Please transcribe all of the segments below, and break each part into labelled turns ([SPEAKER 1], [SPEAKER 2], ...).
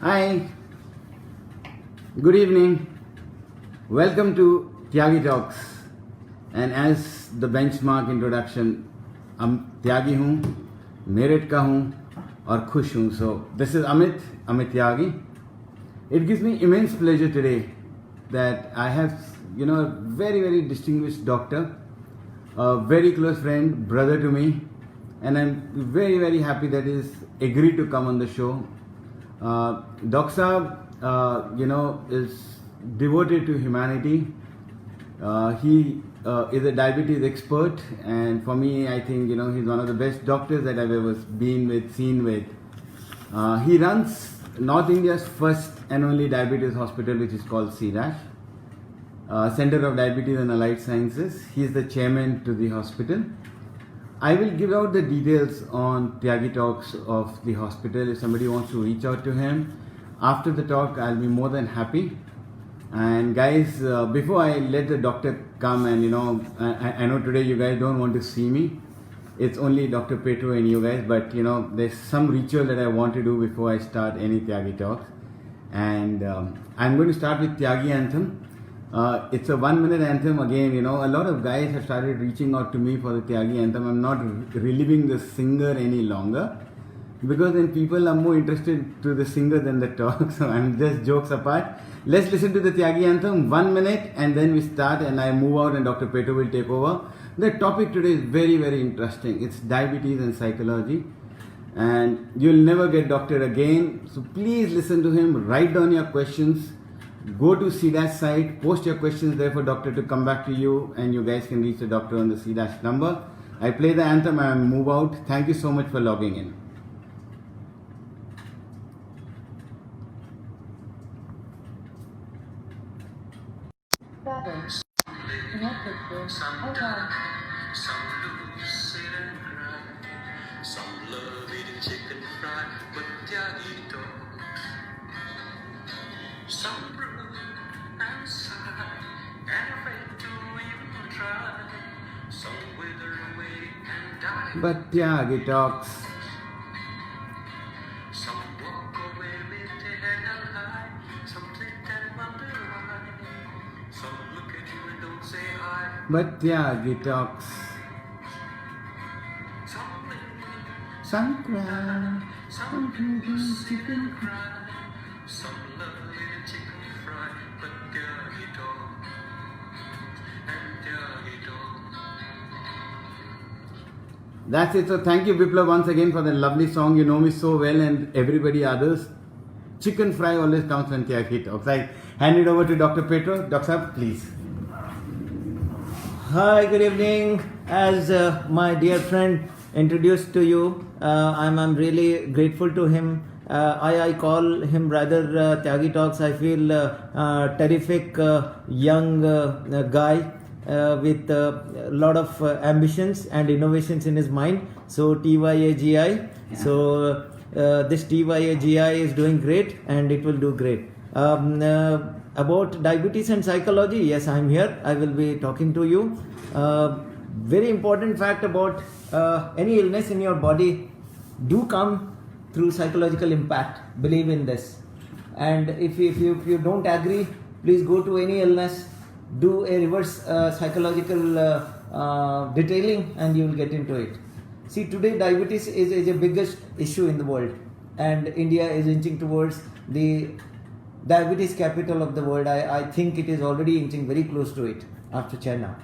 [SPEAKER 1] Hi, good evening. Welcome to Tyagi Talks. And as the benchmark introduction, I'm त्यागी हूँ, मेरठ का हूँ और खुश हूँ. So this is Amit Tyagi. It gives me immense pleasure today that I have, a very distinguished doctor, a very close friend, brother to me, and I'm very happy that he has agreed to come on the show. Doc Saab, is devoted to humanity. He is a diabetes expert, and for me, I think he's one of the best doctors that I've ever seen with. He runs North India's first and only diabetes hospital, which is called CDASH, Center of Diabetes and Allied Sciences. He's the chairman to the hospital. I will give out the details on Tyagi Talks of the hospital if somebody wants to reach out to him. After the talk, I'll be more than happy. And guys, before I let the doctor come, and I know today you guys don't want to see me. It's only Dr. Petro and you guys, but there's some ritual that I want to do before I start any Tyagi Talks. And I'm going to start with Tyagi Anthem. It's a 1 minute anthem. Again, a lot of guys have started reaching out to me for the Tyagi Anthem. I'm not reliving the singer any longer because then people are more interested to the singer than the talk. So I'm just jokes apart. Let's listen to the Tyagi Anthem, 1 minute, and then we start and I move out and Dr. Petro will take over. The topic today is very interesting. It's diabetes and psychology. And you'll never get doctor again. So please listen to him, write down your questions. Go to CDASH site, post your questions there for doctor to come back to you, and you guys can reach the doctor on the CDASH number. I play the anthem and move out. Thank you so much for logging in.
[SPEAKER 2] Some die, some lose it and cry. Some love eating chicken fried with Tyagi Talks. Some brood and sigh and afraid to even try. Some wither away and die.
[SPEAKER 1] But Tyagi Talks.
[SPEAKER 2] Some walk away with their head held high. Some sit and wonder why. Some look at you and don't say hi.
[SPEAKER 1] But Tyagi Talks.
[SPEAKER 2] Some live,
[SPEAKER 1] Some cry.
[SPEAKER 2] some lose it and cry. Some love it chicken fried, but Tyagi Talks. And Tyagi Talks.
[SPEAKER 1] That's it. So thank you, Biplav, once again for the lovely song. You know me so well, and everybody others. Chicken fry always comes when Tyagi Talks. I hand it over to Dr. Petro. Dr. Saab, please.
[SPEAKER 3] Hi, good evening. As my dear friend introduced to you, I'm really grateful to him. I call him rather Tyagi Talks. I feel terrific young guy with a lot of ambitions and innovations in his mind. So TYAGI.
[SPEAKER 1] Yeah.
[SPEAKER 3] So this TYAGI is doing great and it will do great. About diabetes and psychology, yes, I'm here. I will be talking to you. Very important fact about any illness in your body do come through psychological impact. Believe in this. And if you don't agree, please go to any illness, do a reverse psychological detailing, and you will get into it. See, today diabetes is the biggest issue in the world, and India is inching towards the diabetes capital of the world. I think it is already inching very close to it after China.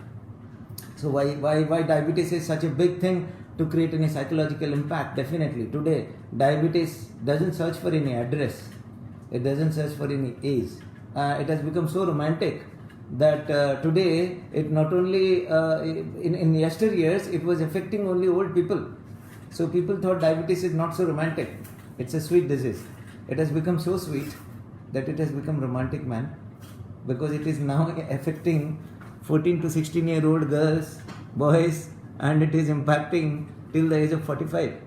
[SPEAKER 3] So why diabetes is such a big thing to create any psychological impact? Definitely today diabetes doesn't search for any address, it doesn't search for any age. It has become so romantic that today it not only in yesteryears it was affecting only old people. So people thought diabetes is not so romantic, it's a sweet disease. It has become so sweet that it has become romantic, man, because it is now affecting 14 to 16-year-old girls, boys, and it is impacting till the age of 45.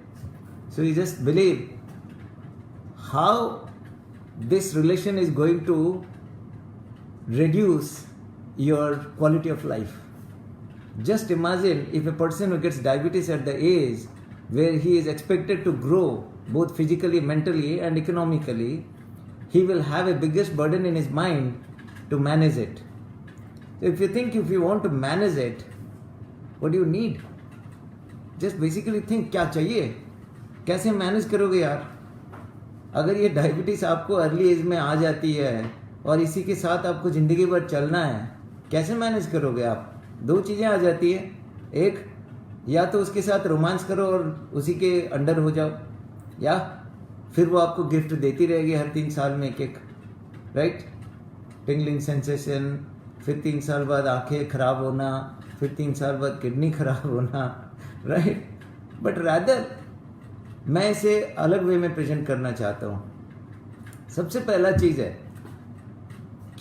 [SPEAKER 3] So you just believe how this relation is going to reduce your quality of life. Just imagine if a person who gets diabetes at the age where he is expected to grow both physically, mentally and economically, he will have a biggest burden in his mind to manage it. So if you want to manage it, what do you need? Just basically think क्या चाहिए, कैसे manage करोगे यार. अगर ये diabetes आपको early as में आ जाती है और इसी के साथ आपको जिंदगी भर चलना है, कैसे मैनेज करोगे आप? दो चीजें आ जाती है. एक, या तो उसके साथ रोमांस करो और उसी के अंडर हो जाओ, या फिर वो आपको गिफ्ट देती रहेगी हर 3 साल में एक, राइट? टिंगलिंग सेंसेशन, फिर 3 साल बाद आंखें खराब होना, फिर 3 साल बाद किडनी खराब होना, राइट? बट रादर मैं इसे अलग वे में प्रेजेंट करना चाहता हूँ. सबसे पहला चीज है,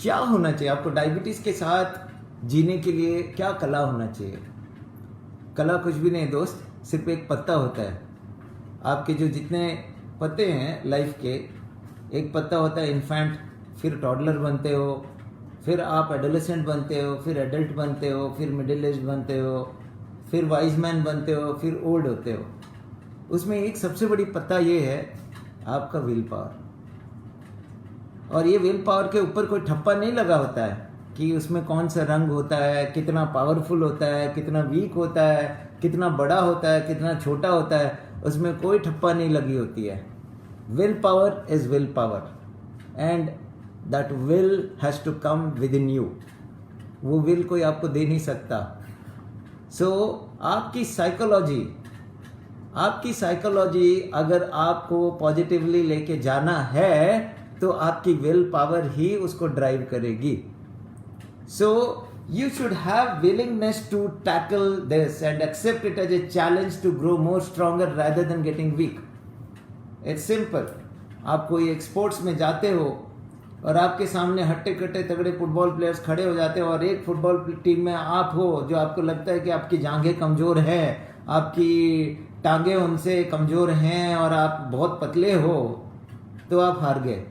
[SPEAKER 3] क्या होना चाहिए आपको डायबिटीज के साथ जीने के लिए? क्या कला होना चाहिए? कला कुछ भी नहीं दोस्त, सिर्फ एक पत्ता होता है. आपके जो जितने पत्ते हैं लाइफ के, एक पत्ता होता है इन्फेंट, फिर टॉडलर बनते हो, फिर आप एडोलेसेंट बनते हो, फिर एडल्ट बनते हो, फिर मिडिल एज बनते हो, फिर वाइज मैन बनते हो, फिर ओल्ड होते हो. उसमें एक सबसे बड़ी पत्ता ये है आपका विल पावर. और ये विल पावर के ऊपर कोई ठप्पा नहीं लगा होता है कि उसमें कौन सा रंग होता है, कितना पावरफुल होता है, कितना वीक होता है, कितना बड़ा होता है, कितना छोटा होता है. उसमें कोई ठप्पा नहीं लगी होती है. Will power is will power and that will has to come within you. वो विल कोई आपको दे नहीं सकता. सो आपकी साइकोलॉजी अगर आपको पॉजिटिवली लेके जाना है तो आपकी विल पावर ही उसको ड्राइव करेगी. So you should have willingness to tackle this and accept it as a challenge to grow more stronger rather than getting weak. It's simple. आप कोई एक स्पोर्ट्स में जाते हो और आपके सामने हट्टे कट्टे तगड़े फुटबॉल प्लेयर्स खड़े हो जाते हो और एक फुटबॉल टीम में आप हो जो आपको लगता है कि आपकी जांघें कमजोर हैं, आपकी टांगें उनसे कमजोर हैं और आप बहुत पतले हो, तो आप हार गए.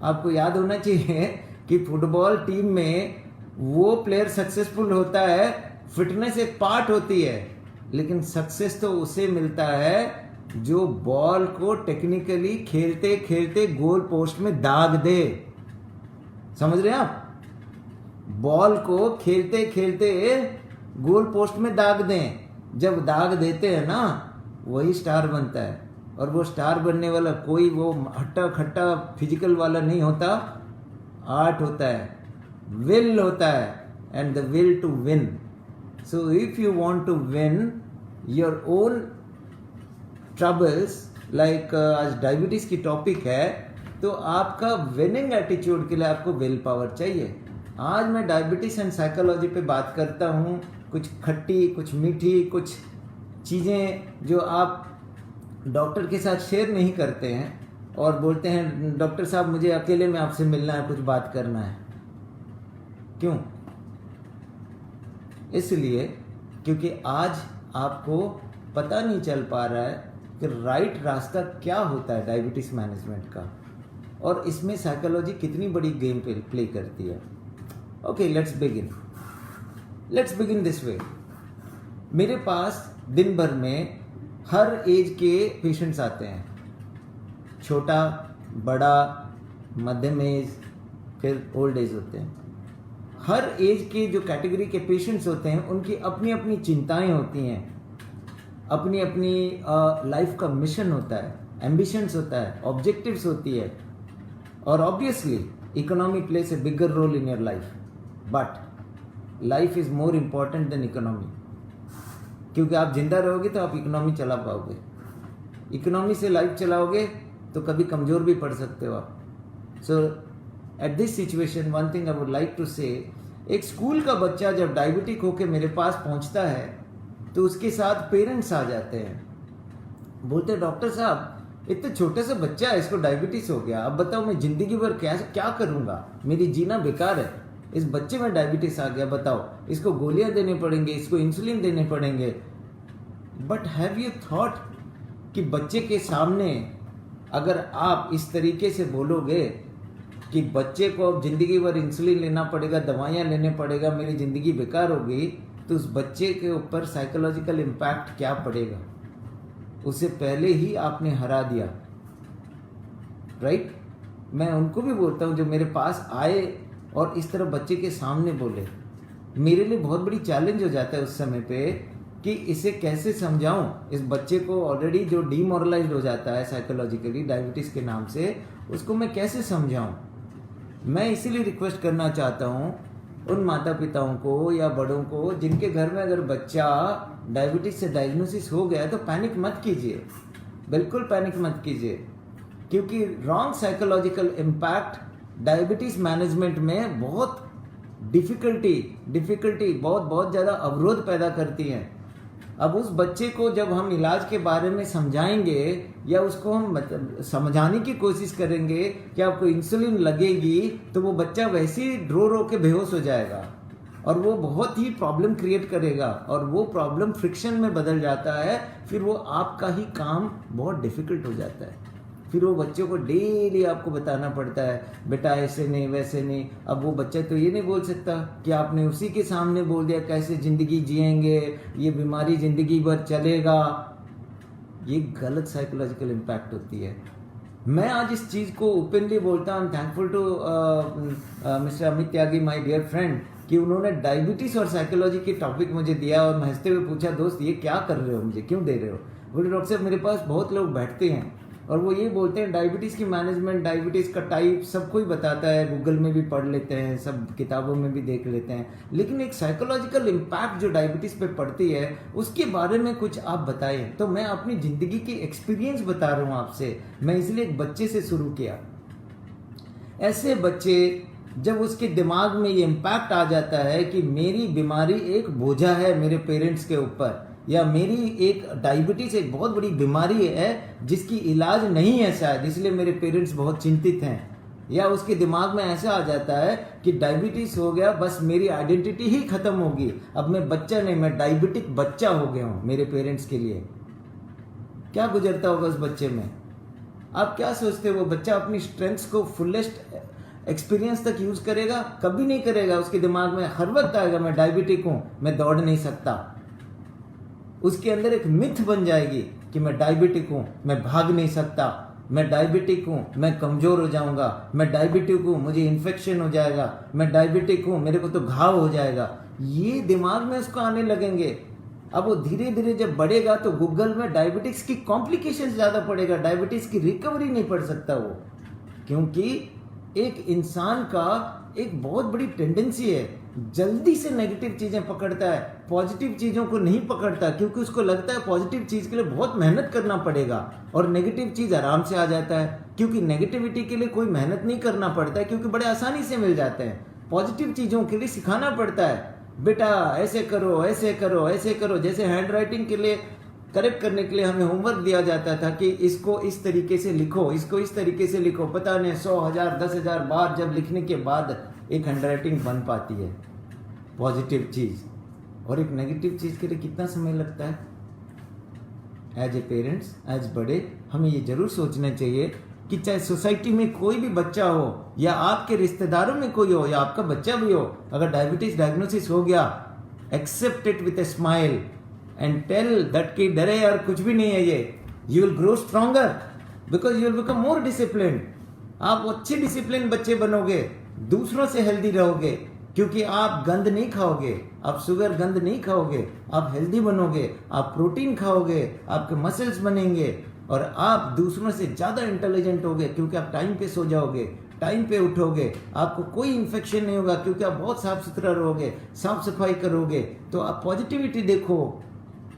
[SPEAKER 3] आपको याद होना चाहिए कि फुटबॉल टीम में वो प्लेयर सक्सेसफुल होता है, फिटनेस एक पार्ट होती है, लेकिन सक्सेस तो उसे मिलता है जो बॉल को टेक्निकली खेलते खेलते गोल पोस्ट में दाग दे. समझ रहे हैं आप? बॉल को खेलते खेलते गोल पोस्ट में दाग दें. जब दाग देते हैं ना, वही स्टार बनता है. और वो स्टार बनने वाला कोई वो हट्टा खट्टा फिजिकल वाला नहीं होता, आर्ट होता है, विल होता है, and the will to win. So if you want to win your own troubles, like आज डायबिटीज की टॉपिक है, तो आपका विनिंग एटीट्यूड के लिए आपको विल पावर चाहिए. आज मैं डायबिटीज एंड साइकोलॉजी पे बात करता हूँ. कुछ खट्टी, कुछ मीठी, कुछ चीज़ें जो आप डॉक्टर के साथ शेयर नहीं करते हैं और बोलते हैं डॉक्टर साहब मुझे अकेले में आपसे मिलना है, कुछ बात करना है. क्यों? इसलिए क्योंकि आज आपको पता नहीं चल पा रहा है कि राइट रास्ता क्या होता है डायबिटीज मैनेजमेंट का, और इसमें साइकोलॉजी कितनी बड़ी गेम प्ले करती है. Okay, let's begin this way. मेरे पास दिन भर में हर एज के पेशेंट्स आते हैं. छोटा, बड़ा, मध्यम एज, फिर ओल्ड एज होते हैं. हर एज के जो कैटेगरी के पेशेंट्स होते हैं उनकी अपनी अपनी चिंताएं होती हैं, अपनी अपनी लाइफ का मिशन होता है, एम्बिशंस होता है, ऑब्जेक्टिव्स होती है. और obviously economy plays a bigger role in your life, but life is more important than economy. क्योंकि आप जिंदा रहोगे तो आप इकोनॉमी चला पाओगे. इकोनॉमी से लाइफ चलाओगे तो कभी कमजोर भी पड़ सकते हो आप. So at this situation one thing I would like to say, एक स्कूल का बच्चा जब डायबिटिक होकर मेरे पास पहुंचता है तो उसके साथ पेरेंट्स आ जाते हैं, बोलते हैं डॉक्टर साहब इतने छोटे से बच्चा है, इसको डायबिटीज हो गया, अब बताओ मैं जिंदगी भर क्या करूंगा, मेरी जीना बेकार है, इस बच्चे में डायबिटीज आ गया, बताओ इसको गोलियां देने पड़ेंगे, इसको इंसुलिन देने पड़ेंगे. बट हैव यू थॉट कि बच्चे के सामने अगर आप इस तरीके से बोलोगे कि बच्चे को अब जिंदगी भर इंसुलिन लेना पड़ेगा, दवाइयां लेने पड़ेगा, मेरी जिंदगी बेकार हो गई, तो उस बच्चे के ऊपर साइकोलॉजिकल इम्पैक्ट क्या पड़ेगा? उसे पहले ही आपने हरा दिया, राइट? मैं उनको भी बोलता हूँ जो मेरे पास आए और इस तरह बच्चे के सामने बोले, मेरे लिए बहुत बड़ी चैलेंज हो जाता है उस समय पे कि इसे कैसे समझाऊं। इस बच्चे को ऑलरेडी जो डीमोरलाइज्ड हो जाता है साइकोलॉजिकली डायबिटीज़ के नाम से, उसको मैं कैसे समझाऊं। मैं इसीलिए रिक्वेस्ट करना चाहता हूं उन माता पिताओं को या बड़ों को जिनके घर में अगर बच्चा डायबिटीज़ से डायग्नोसिस हो गया है तो पैनिक मत कीजिए, बिल्कुल पैनिक मत कीजिए, क्योंकि wrong psychological impact diabetes management में बहुत डिफ़िकल्टी बहुत ज़्यादा अवरोध पैदा करती हैं। अब उस बच्चे को जब हम इलाज के बारे में समझाएंगे या उसको हम समझाने की कोशिश करेंगे कि आपको इंसुलिन लगेगी, तो वो बच्चा वैसे ही रो रो के बेहोश हो जाएगा और वो बहुत ही प्रॉब्लम क्रिएट करेगा और वो प्रॉब्लम फ्रिक्शन में बदल जाता है। फिर वो आपका ही काम बहुत डिफिकल्ट हो जाता है। फिर वो बच्चों को डेली आपको बताना पड़ता है, बेटा ऐसे नहीं वैसे नहीं। अब वो बच्चा तो ये नहीं बोल सकता कि आपने उसी के सामने बोल दिया कैसे ज़िंदगी जिएंगे, ये बीमारी ज़िंदगी भर चलेगा। ये गलत साइकोलॉजिकल इम्पैक्ट होती है। मैं आज इस चीज़ को ओपनली बोलता हूँ। Thankful to mister Amit Tyagi, my dear friend, कि उन्होंने डायबिटीज़ और साइकोलॉजी के टॉपिक मुझे दिया और मैं हंसते हुए पूछा, दोस्त ये क्या कर रहे हो, मुझे क्यों दे रहे हो। बोले डॉक्टर साहब मेरे पास बहुत लोग बैठते हैं और वो ये बोलते हैं डायबिटीज़ की मैनेजमेंट, डायबिटीज़ का टाइप सब कोई बताता है, गूगल में भी पढ़ लेते हैं, सब किताबों में भी देख लेते हैं, लेकिन एक साइकोलॉजिकल इम्पैक्ट जो डायबिटीज़ पे पड़ती है उसके बारे में कुछ आप बताएं। तो मैं अपनी ज़िंदगी की एक्सपीरियंस बता रहा हूँ आपसे। मैं इसलिए एक बच्चे से शुरू किया। ऐसे बच्चे जब उसके दिमाग में ये इम्पैक्ट आ जाता है कि मेरी बीमारी एक बोझा है मेरे पेरेंट्स के ऊपर, या मेरी एक डायबिटीज़ एक बहुत बड़ी बीमारी है जिसकी इलाज नहीं है शायद, इसलिए मेरे पेरेंट्स बहुत चिंतित हैं, या उसके दिमाग में ऐसा आ जाता है कि डायबिटीज़ हो गया बस मेरी आइडेंटिटी ही खत्म होगी, अब मैं बच्चा नहीं, मैं डायबिटिक बच्चा हो गया हूँ मेरे पेरेंट्स के लिए। क्या गुजरता होगा उस बच्चे में? आप क्या सोचते हो वो बच्चा अपनी स्ट्रेंथ्स को फुलेस्ट एक्सपीरियंस तक यूज़ करेगा? कभी नहीं करेगा। उसके दिमाग में हर वक्त आएगा मैं डायबिटिक हूँ, मैं दौड़ नहीं सकता। उसके अंदर एक मिथ बन जाएगी कि मैं डायबिटिक हूँ, मैं भाग नहीं सकता, मैं डायबिटिक हूँ, मैं कमज़ोर हो जाऊँगा, मैं डायबिटिक हूँ, मुझे इन्फेक्शन हो जाएगा, मैं डायबिटिक हूँ, मेरे को तो घाव हो जाएगा। ये दिमाग में उसको आने लगेंगे। अब वो धीरे धीरे जब बढ़ेगा तो गूगल में डायबिटिक्स की कॉम्प्लिकेशन ज़्यादा पड़ेगा, डायबिटीज़ की रिकवरी नहीं पढ़ सकता वो, क्योंकि एक इंसान का एक बहुत बड़ी टेंडेंसी है जल्दी से नेगेटिव चीज़ें पकड़ता है, पॉजिटिव चीज़ों को नहीं पकड़ता, क्योंकि उसको लगता है पॉजिटिव चीज़ के लिए बहुत मेहनत करना पड़ेगा और नेगेटिव चीज़ आराम से आ जाता है, क्योंकि नेगेटिविटी के लिए कोई मेहनत नहीं करना पड़ता है, क्योंकि बड़े आसानी से मिल जाते हैं। पॉजिटिव चीज़ों के लिए सिखाना पड़ता है, बेटा ऐसे करो ऐसे करो ऐसे करो। जैसे हैंड राइटिंग के लिए करेक्ट करने के लिए हमें होमवर्क दिया जाता था कि इसको इस तरीके से लिखो, इसको इस तरीके से लिखो। पता नहीं 100,000 10,000 बार जब लिखने के बाद एक हैंड राइटिंग बन पाती है पॉजिटिव चीज़, और एक नेगेटिव चीज़ के लिए कितना समय लगता है। एज ए पेरेंट्स, एज बड़े, हमें ये जरूर सोचना चाहिए कि चाहे सोसाइटी में कोई भी बच्चा हो या आपके रिश्तेदारों में कोई हो या आपका बच्चा भी हो, अगर डायबिटीज डायग्नोसिस हो गया, accept it with a smile and tell that कि डरे यार कुछ भी नहीं है ये, you will grow stronger because you will become more discipline. आप अच्छे डिसिप्लिन बच्चे बनोगे, दूसरों से हेल्दी रहोगे, क्योंकि आप गंद नहीं खाओगे, आप शुगर गंद नहीं खाओगे, आप हेल्दी बनोगे, आप प्रोटीन खाओगे, आपके मसल्स बनेंगे और आप दूसरों से ज़्यादा इंटेलिजेंट होगे, क्योंकि आप टाइम पे सो जाओगे, टाइम पे उठोगे, आपको कोई इन्फेक्शन नहीं होगा, क्योंकि आप बहुत साफ सुथरा रहोगे, साफ सफाई करोगे। तो आप पॉजिटिविटी देखो।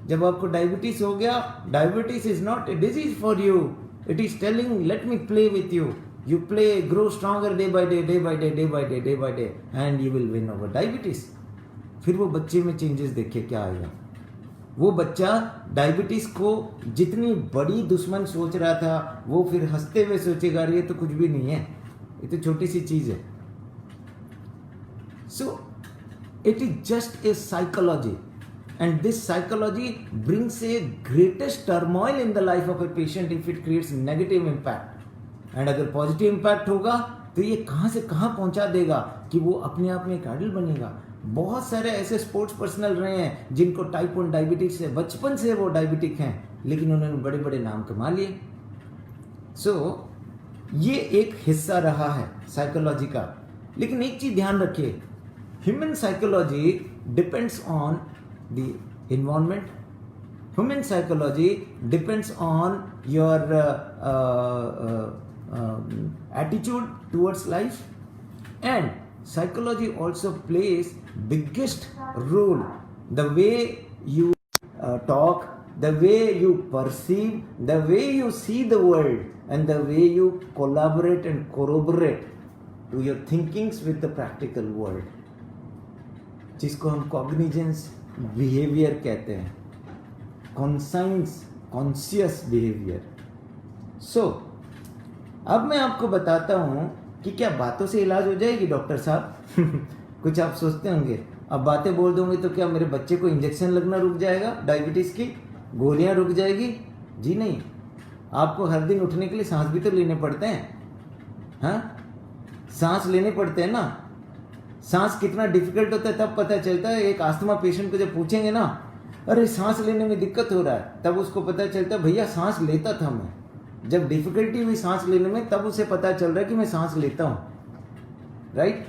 [SPEAKER 3] जब आपको डायबिटीज हो गया, diabetes is not a disease for you, it is telling let me play with you, you play, grow stronger day by day, day by day, day by day, day by day, and you will win over diabetes। फिर वो बच्चे में changes देखिए क्या आएगा। वो बच्चा diabetes को जितनी बड़ी दुश्मन सोच रहा था, वो फिर हंसते हुए सोचेगा ये तो कुछ भी नहीं है, ये तो छोटी सी चीज है। So it is just a psychology, and this psychology brings a greatest turmoil in the life of a patient if it creates negative impact। And अगर पॉजिटिव इम्पैक्ट होगा तो ये कहाँ से कहाँ पहुँचा देगा कि वो अपने आप में एक आइडल बनेगा। बहुत सारे ऐसे स्पोर्ट्स पर्सनल रहे हैं जिनको टाइप 1 डायबिटीज से बचपन से वो डायबिटिक हैं, लेकिन उन्होंने बड़े बड़े नाम कमा लिए। सो ये एक हिस्सा रहा है साइकोलॉजी का। लेकिन एक चीज ध्यान रखिए, human psychology depends on the environment, human psychology depends on your attitude towards life, and psychology also plays biggest role. The way you talk, the way you perceive, the way you see the world, and the way you collaborate and corroborate to your thinkings with the practical world, जिसको हम cognizance behaviour कहते हैं, conscious behaviour. सो अब मैं आपको बताता हूं कि क्या बातों से इलाज हो जाएगी डॉक्टर साहब? कुछ आप सोचते होंगे, अब बातें बोल दूंगी तो क्या मेरे बच्चे को इंजेक्शन लगना रुक जाएगा, डायबिटीज की गोलियां रुक जाएगी? जी नहीं, आपको हर दिन उठने के लिए सांस भी तो लेने पड़ते हैं। हाँ, सांस लेने पड़ते हैं ना। सांस कितना डिफिकल्ट होता है तब पता चलता है। एक आस्थमा पेशेंट को जब पूछेंगे ना, अरे सांस लेने में दिक्कत हो रहा है, तब उसको पता चलता है भैया सांस लेता था मैं। जब डिफिकल्टी हुई सांस लेने में तब उसे पता चल रहा है कि मैं सांस लेता हूं। राइट?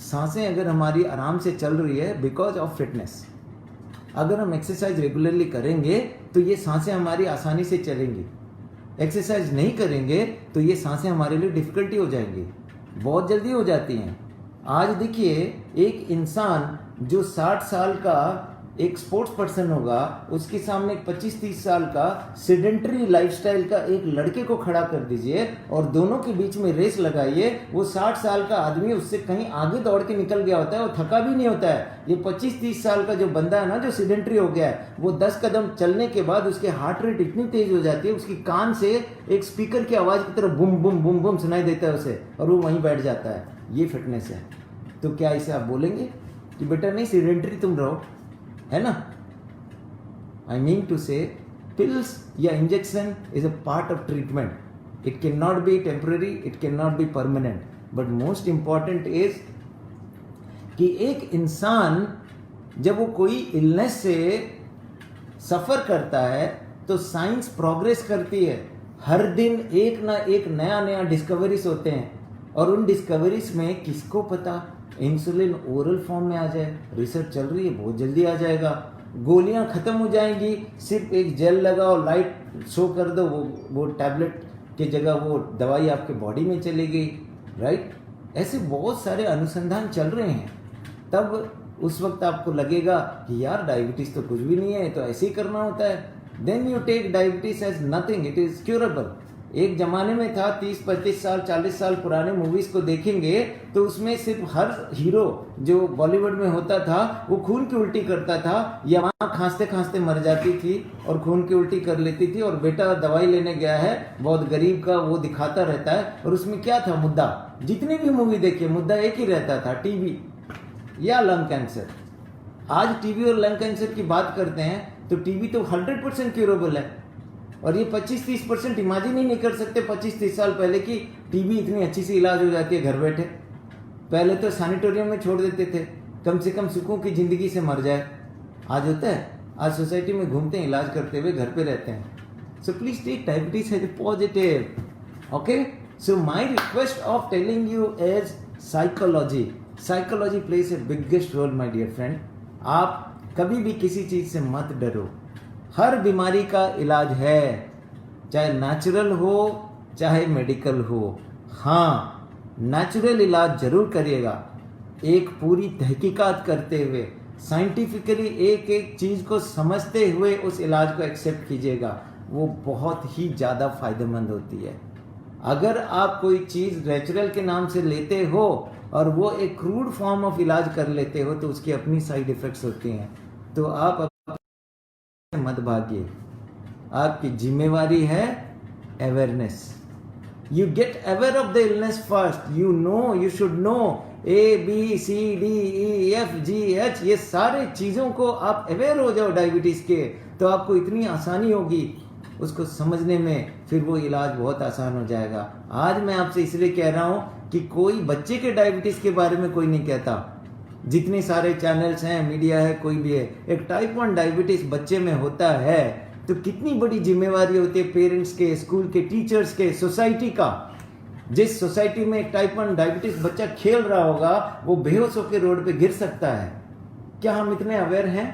[SPEAKER 3] सांसें अगर हमारी आराम से चल रही है बिकॉज ऑफ फिटनेस। अगर हम एक्सरसाइज रेगुलरली करेंगे तो ये सांसें हमारी आसानी से चलेंगी। एक्सरसाइज नहीं करेंगे तो ये सांसें हमारे लिए डिफिकल्टी हो जाएंगी, बहुत जल्दी हो जाती हैं। आज देखिए, एक इंसान जो 60 साल का एक स्पोर्ट्स पर्सन होगा, उसके सामने 25-30 साल का सेडेंटरी लाइफस्टाइल का एक लड़के को खड़ा कर दीजिए और दोनों के बीच में रेस लगाइए। वो 60 साल का आदमी उससे कहीं आगे दौड़ के निकल गया होता है, वो थका भी नहीं होता है। ये 25-30 साल का जो बंदा है ना, जो सेडेंटरी हो गया है, वो 10 कदम चलने के बाद उसके हार्ट रेट इतनी तेज हो जाती है, उसकी कान से एक स्पीकर की आवाज की तरह बुम बुम बुम बुम सुनाई देता है उसे, और वो वहीं बैठ जाता है। ये फिटनेस है। तो क्या इसे आप बोलेंगे कि बेटा नहीं, सेडेंटरी तुम रहो, है ना? आई मीन टू से पिल्स या injection is a part of treatment. It can not be temporary, it can not be permanent, but most important is कि एक इंसान जब वो कोई इलनेस से सफर करता है तो साइंस प्रोग्रेस करती है। हर दिन एक ना एक नया नया डिस्कवरीज होते हैं, और उन डिस्कवरीज में किसको पता इंसुलिन ओरल फॉर्म में आ जाए। रिसर्च चल रही है, बहुत जल्दी आ जाएगा। गोलियां खत्म हो जाएंगी, सिर्फ एक जेल लगाओ, लाइट शो कर दो, वो टैबलेट की जगह वो दवाई आपके बॉडी में चली गई। राइट? ऐसे बहुत सारे अनुसंधान चल रहे हैं। तब उस वक्त आपको लगेगा कि यार डायबिटीज तो कुछ भी नहीं है, तो ऐसे ही करना होता है। Then you take diabetes as nothing, it is curable. एक जमाने में था, 30-35 साल 40 साल पुराने मूवीज को देखेंगे तो उसमें सिर्फ हर हीरो जो बॉलीवुड में होता था वो खून की उल्टी करता था, या वहां खांसते खांसते मर जाती थी और खून की उल्टी कर लेती थी, और बेटा दवाई लेने गया है बहुत गरीब का, वो दिखाता रहता है। और उसमें क्या था मुद्दा? जितनी भी मूवी देखिए मुद्दा एक ही रहता था, टीबी या लंग कैंसर। आज टीबी और लंग कैंसर की बात करते हैं तो टीबी तो 100% क्यूरेबल है, और ये 25-30% इमेजिन ही नहीं कर सकते 25-30 साल पहले की टीबी इतनी अच्छी सी इलाज हो जाती है घर बैठे। पहले तो सैनिटोरियम में छोड़ देते थे, कम से कम सुखों की जिंदगी से मर जाए। आज होता है, आज सोसाइटी में घूमते हैं, इलाज करते हुए घर पे रहते हैं। So please take diabetes as positive. Okay, so my request of telling you is psychology plays a biggest role my dear friend. आप कभी भी किसी चीज से मत डरो। हर बीमारी का इलाज है, चाहे नेचुरल हो चाहे मेडिकल हो। हाँ, नेचुरल इलाज जरूर करिएगा, एक पूरी तहकीकात करते हुए, साइंटिफिकली एक एक चीज को समझते हुए उस इलाज को एक्सेप्ट कीजिएगा। वो बहुत ही ज़्यादा फायदेमंद होती है। अगर आप कोई चीज़ नेचुरल के नाम से लेते हो और वो एक क्रूड फॉर्म ऑफ इलाज कर लेते हो तो उसकी अपनी साइड इफेक्ट्स होती हैं। तो आप मत भागिए, आपकी जिम्मेवारी है awareness. You get aware of the illness first, you know, you should know ABCDEFGH, ये सारे चीज़ों को आप अवेयर हो जाओ डायबिटीज़ के, तो आपको इतनी आसानी होगी उसको समझने में, फिर वो इलाज बहुत आसान हो जाएगा। आज मैं आपसे इसलिए कह रहा हूँ कि कोई बच्चे के डायबिटीज़ के बारे में कोई नहीं कहता। जितने सारे चैनल्स हैं, मीडिया है, कोई भी है, एक टाइप 1 डायबिटीज़ बच्चे में होता है तो कितनी बड़ी जिम्मेवारी होती है पेरेंट्स के, स्कूल के, टीचर्स के, सोसाइटी का। जिस सोसाइटी में एक टाइप 1 डायबिटीज बच्चा खेल रहा होगा वो बेहोश होकर रोड पे गिर सकता है। क्या हम इतने अवेयर हैं?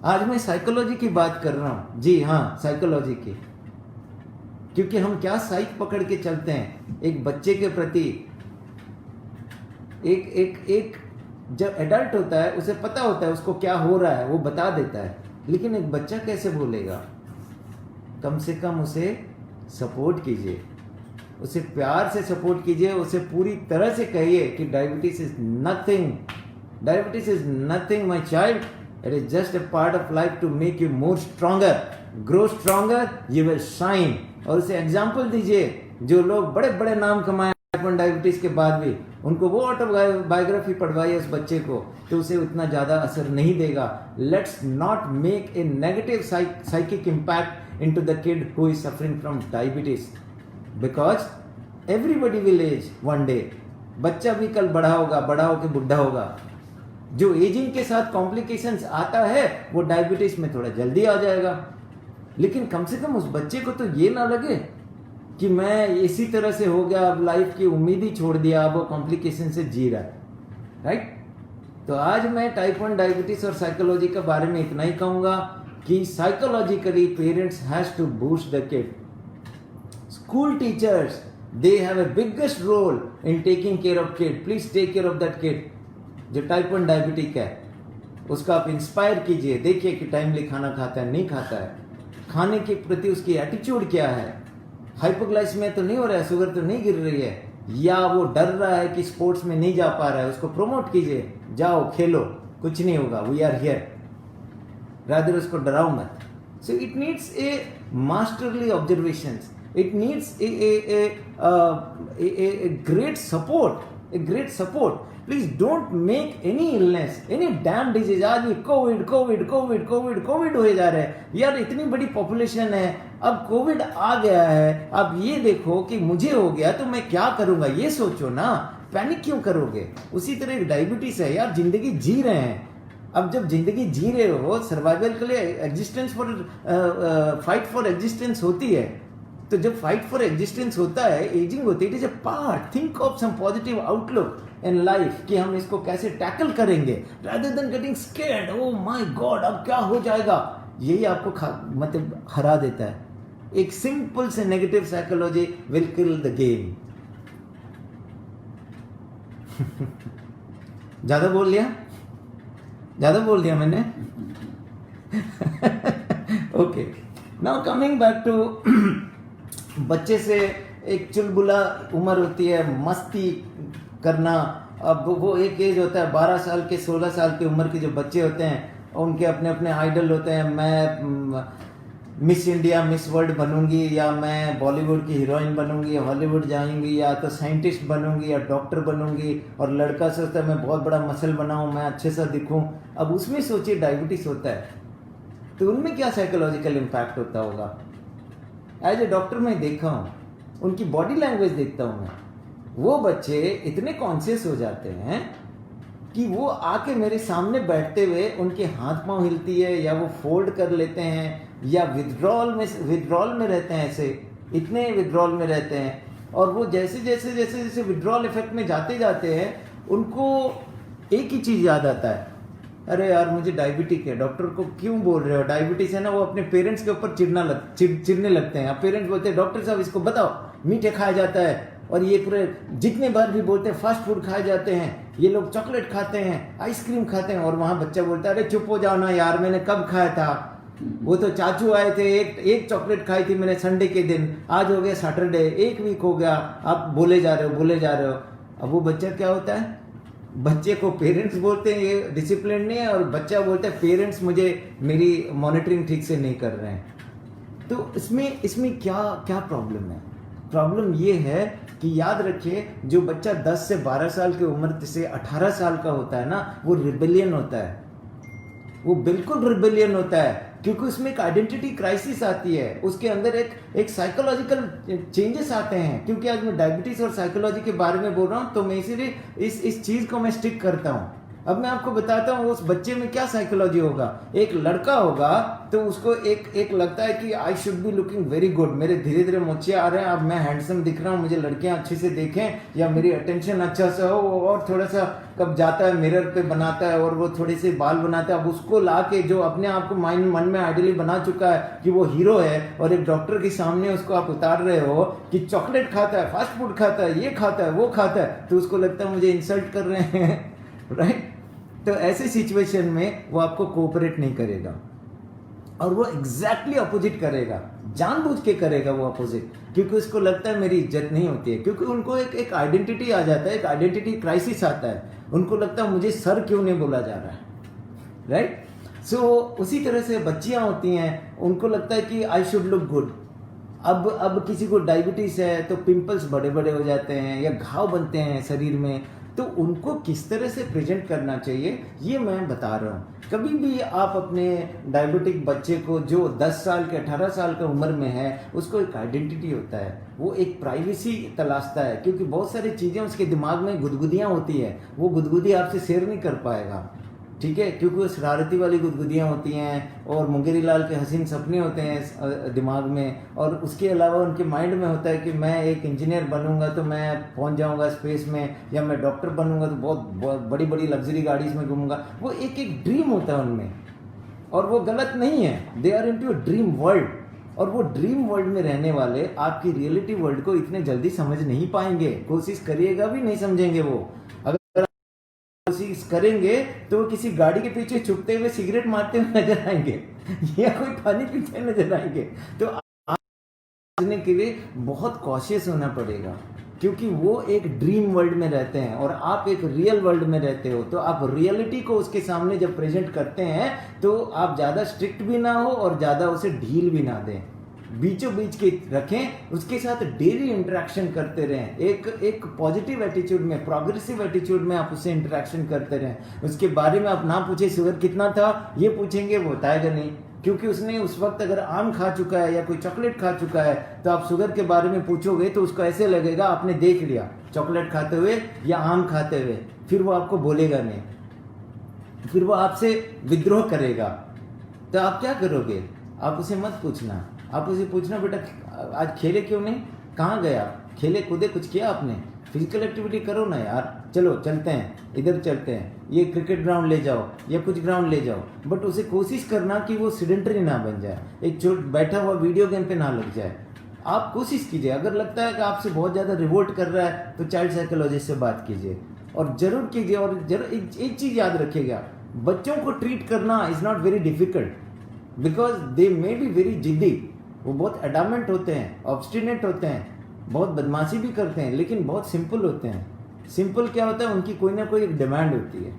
[SPEAKER 3] आज मैं साइकोलॉजी की बात कर रहा हूं, जी हाँ, साइकोलॉजी की, क्योंकि हम क्या साइक पकड़ के चलते हैं एक बच्चे के प्रति। एक जब एडल्ट होता है उसे पता होता है उसको क्या हो रहा है, वो बता देता है, लेकिन एक बच्चा कैसे बोलेगा? कम से कम उसे सपोर्ट कीजिए, उसे प्यार से सपोर्ट कीजिए, उसे पूरी तरह से कहिए कि diabetes is nothing, diabetes is nothing my child, it is just a part of life to make you more stronger, grow stronger, you will shine. और उसे एग्जाम्पल दीजिए, जो लोग बड़े बड़े नाम कमाए टाइप 1 डायबिटीज के बाद भी, उनको वो ऑटोबायोग्राफी पढ़वाइए उस बच्चे को, तो उसे उतना ज्यादा असर नहीं देगा। Let's not make a negative psychic impact into the kid who is suffering from diabetes, because everybody will age one day. बच्चा भी कल बड़ा होगा, बड़ा होकर बुढ़ा होगा। जो एजिंग के साथ कॉम्प्लिकेशंस आता है वो डायबिटीज में थोड़ा जल्दी आ जाएगा, लेकिन कम से कम उस बच्चे को तो ये ना लगे कि मैं इसी तरह से हो गया, अब लाइफ की उम्मीद ही छोड़ दिया, अब वो कॉम्प्लिकेशन से जी रहा है, राइट? तो आज मैं टाइप 1 डायबिटीज और साइकोलॉजी के बारे में इतना ही कहूंगा कि psychologically parents has to boost the kid. School teachers, they have a biggest role in taking care of kid. Please take care of that kid जो टाइप 1 डायबिटिक है, उसका आप इंस्पायर कीजिए, देखिए कि टाइमली खाना खाता है, नहीं खाता है, खाने के प्रति उसकी एटीट्यूड क्या है, हाइपोग्लाइसेमिया तो नहीं हो रहा है, शुगर तो नहीं गिर रही है, या वो डर रहा है कि स्पोर्ट्स में नहीं जा पा रहा है, उसको प्रमोट कीजिए, जाओ खेलो, कुछ नहीं होगा, वी आर हियर, रादर उसको डराओ मत। So it needs a masterly observations, it needs a great support. Please don't make any illness, any damn disease। आज भी कोविड हो जा रहा है यार, इतनी बड़ी पॉपुलेशन है, अब कोविड आ गया है, अब ये देखो कि मुझे हो गया तो मैं क्या करूंगा, ये सोचो ना, पैनिक क्यों करोगे? उसी तरह डायबिटीज है यार, जिंदगी जी रहे हैं, अब जब जिंदगी जी रहे हो, सर्वाइवल के लिए एग्जिस्टेंस फाइट फॉर एग्जिस्टेंस होती है, तो जब फाइट फॉर एग्जिस्टेंस होता है, एजिंग होती है, it is a part. Think of some positive outlook in life कि हम इसको कैसे टैकल करेंगे, rather than getting scared, oh my God अब क्या हो जाएगा, यही आपको मतलब हरा देता है। एक सिंपल से negative psychology will kill the game. ज्यादा बोल दिया मैंने। Okay, now coming back to बच्चे से एक चुलबुला उम्र होती है, मस्ती करना। अब वो एक एज होता है 12 साल के 16 साल की उम्र के जो बच्चे होते हैं, उनके अपने अपने आइडल होते हैं। मैं मिस इंडिया, मिस वर्ल्ड बनूंगी, या मैं बॉलीवुड की हीरोइन बनूंगी, या हॉलीवुड जाऊंगी, या तो साइंटिस्ट बनूंगी, या डॉक्टर बनूंगी। और लड़का सोचता है मैं बहुत बड़ा मसल बनाऊं, मैं अच्छे सा दिखूं। अब उसमें सोचिए डायबिटीज होता है, तो उनमें क्या साइकोलॉजिकल इम्पैक्ट होता होगा। एज ए डॉक्टर मैं देखा हूँ, उनकी बॉडी लैंग्वेज देखता हूँ मैं, वो बच्चे इतने कॉन्शियस हो जाते हैं कि वो आके मेरे सामने बैठते हुए उनके हाथ पांव हिलती है, या वो फोल्ड कर लेते हैं, या विथड्रॉल में रहते हैं, ऐसे इतने विथड्रॉल में रहते हैं। और वो जैसे विथड्रॉल इफेक्ट में जाते हैं, उनको एक ही चीज याद आता है, अरे यार मुझे डायबिटिक है, डॉक्टर को क्यों बोल रहे हो डायबिटीज है ना। वो अपने पेरेंट्स के ऊपर चिढ़ने लगते हैं। अब पेरेंट्स बोलते हैं डॉक्टर साहब इसको बताओ, मीठे खाया जाता है, और ये पूरे जितने बार भी बोलते हैं फास्ट फूड खाए जाते हैं, ये लोग चॉकलेट खाते हैं, आइसक्रीम खाते हैं। और वहां बच्चा बोलता है अरे चुप हो जाओ ना यार, मैंने कब खाया था, वो तो चाचू आए थे, एक चॉकलेट खाई थी मैंने संडे के दिन, आज हो गया सैटरडे, एक वीक हो गया, आप बोले जा रहे हो। अब वो बच्चा क्या होता है, बच्चे को पेरेंट्स बोलते हैं ये डिसिप्लिन नहीं है, और बच्चा बोलता है पेरेंट्स मुझे मेरी मॉनिटरिंग ठीक से नहीं कर रहे हैं। तो इसमें क्या प्रॉब्लम है? प्रॉब्लम ये है कि याद रखिए, जो बच्चा 10 से 12 साल की उम्र से 18 साल का होता है ना, वो रिबेलियन होता है, वो बिल्कुल रिबेलियन होता है, क्योंकि उसमें एक आइडेंटिटी क्राइसिस आती है, उसके अंदर एक साइकोलॉजिकल चेंजेस आते हैं। क्योंकि आज मैं डायबिटीज और साइकोलॉजी के बारे में बोल रहा हूँ, तो मैं इसीलिए इस चीज को मैं स्टिक करता हूँ अब मैं आपको बताता हूँ उस बच्चे में क्या साइकोलॉजी होगा। एक लड़का होगा तो उसको एक लगता है कि I should be looking very good, मेरे धीरे धीरे मोचे आ रहे हैं, अब मैं हैंडसम दिख रहा हूँ, मुझे लड़कियां अच्छे से देखें या मेरी अटेंशन अच्छा सा हो। और थोड़ा सा कब जाता है मिरर पे बनाता है और वो थोड़े से बाल बनाता है। अब उसको ला के जो अपने आप को मन में आइडियली बना चुका है कि वो हीरो है, और एक डॉक्टर के सामने उसको आप उतार रहे हो कि चॉकलेट खाता है, फास्ट फूड खाता है, ये खाता है, वो खाता है, तो उसको लगता है मुझे इंसल्ट कर रहे हैं राइट। तो ऐसे सिचुएशन में वो आपको कोऑपरेट नहीं करेगा और वो एग्जैक्टली अपोजिट करेगा, जानबूझ के करेगा वो अपोजिट, क्योंकि उसको लगता है मेरी इज्जत नहीं होती है, क्योंकि उनको एक आइडेंटिटी आ जाता है, एक आइडेंटिटी क्राइसिस आता है। उनको लगता है मुझे सर क्यों नहीं बोला जा रहा है, राइट। सो उसी तरह से बच्चियां होती हैं, उनको लगता है कि आई शुड लुक गुड। अब किसी को डायबिटीज है तो पिंपल्स बड़े बड़े हो जाते हैं या घाव बनते हैं शरीर में, तो उनको किस तरह से प्रेजेंट करना चाहिए ये मैं बता रहा हूँ। कभी भी आप अपने डायबिटिक बच्चे को जो 10 साल के 18 साल का उम्र में है, उसको एक आइडेंटिटी होता है, वो एक प्राइवेसी तलाशता है, क्योंकि बहुत सारी चीज़ें उसके दिमाग में गुदगुदियाँ होती है, वो गुदगुदी आपसे शेयर नहीं कर पाएगा, ठीक है, क्योंकि वो शरारती वाली गुदगुदियाँ होती हैं और मुंगेरी लाल के हसीन सपने होते हैं दिमाग में। और उसके अलावा उनके माइंड में होता है कि मैं एक इंजीनियर बनूंगा तो मैं पहुंच जाऊंगा स्पेस में, या मैं डॉक्टर बनूंगा तो बहुत बड़ी बड़ी लग्जरी गाड़ी में घूमूंगा। वो एक ड्रीम होता है उनमें, और वो गलत नहीं है, they are into a dream world. और वो ड्रीम वर्ल्ड में रहने वाले आपकी रियलिटी वर्ल्ड को इतने जल्दी समझ नहीं पाएंगे, कोशिश करिएगा भी नहीं समझेंगे। वो कोशिश करेंगे तो वो किसी गाड़ी के पीछे छुपते हुए सिगरेट मारते हुए नजर आएंगे या कोई पानी पीते नजर आएंगे। तो समझने के लिए बहुत कॉशियस होना पड़ेगा, क्योंकि वो एक ड्रीम वर्ल्ड में रहते हैं और आप एक रियल वर्ल्ड में रहते हो। तो आप रियलिटी को उसके सामने जब प्रेजेंट करते हैं तो आप ज़्यादा स्ट्रिक्ट भी ना हो और ज़्यादा उसे ढील भी ना दें, बीचों बीच के रखें, उसके साथ डेली इंटरेक्शन करते रहें। एक पॉजिटिव एटीट्यूड में, प्रोग्रेसिव एटीट्यूड में आप उससे इंटरेक्शन करते रहें। उसके बारे में आप ना पूछे शुगर कितना था, ये पूछेंगे वो बताएगा नहीं, क्योंकि उसने उस वक्त अगर आम खा चुका है या कोई चॉकलेट खा चुका है, तो आप शुगर के बारे में पूछोगे तो उसको ऐसे लगेगा आपने देख लिया चॉकलेट खाते हुए या आम खाते हुए, फिर वो आपको बोलेगा नहीं, फिर वो आपसे विद्रोह करेगा। तो आप क्या करोगे? आप उसे मत पूछना, आप उसे पूछना बेटा आज खेले क्यों नहीं, कहाँ गया, खेले कूदे, कुछ किया आपने, फिजिकल एक्टिविटी करो ना यार, चलो चलते हैं, इधर चलते हैं, ये क्रिकेट ग्राउंड ले जाओ या कुछ ग्राउंड ले जाओ। बट उसे कोशिश करना कि वो सीडेंटरी ना बन जाए, एक बैठा हुआ वीडियो गेम पे ना लग जाए। आप कोशिश कीजिए, अगर लगता है कि आपसे बहुत ज़्यादा रिवोल्ट कर रहा है तो चाइल्ड साइकोलॉजिस्ट से बात कीजिए, और जरूर कीजिए। और जरूर एक चीज़ याद रखिएगा, बच्चों को ट्रीट करना is not very difficult, because they may be very जिद्दी, वो बहुत एडामेंट होते हैं, ऑब्स्टिनेट होते हैं, बहुत बदमाशी भी करते हैं, लेकिन बहुत सिंपल होते हैं। सिंपल क्या होता है, उनकी कोई ना कोई एक डिमांड होती है,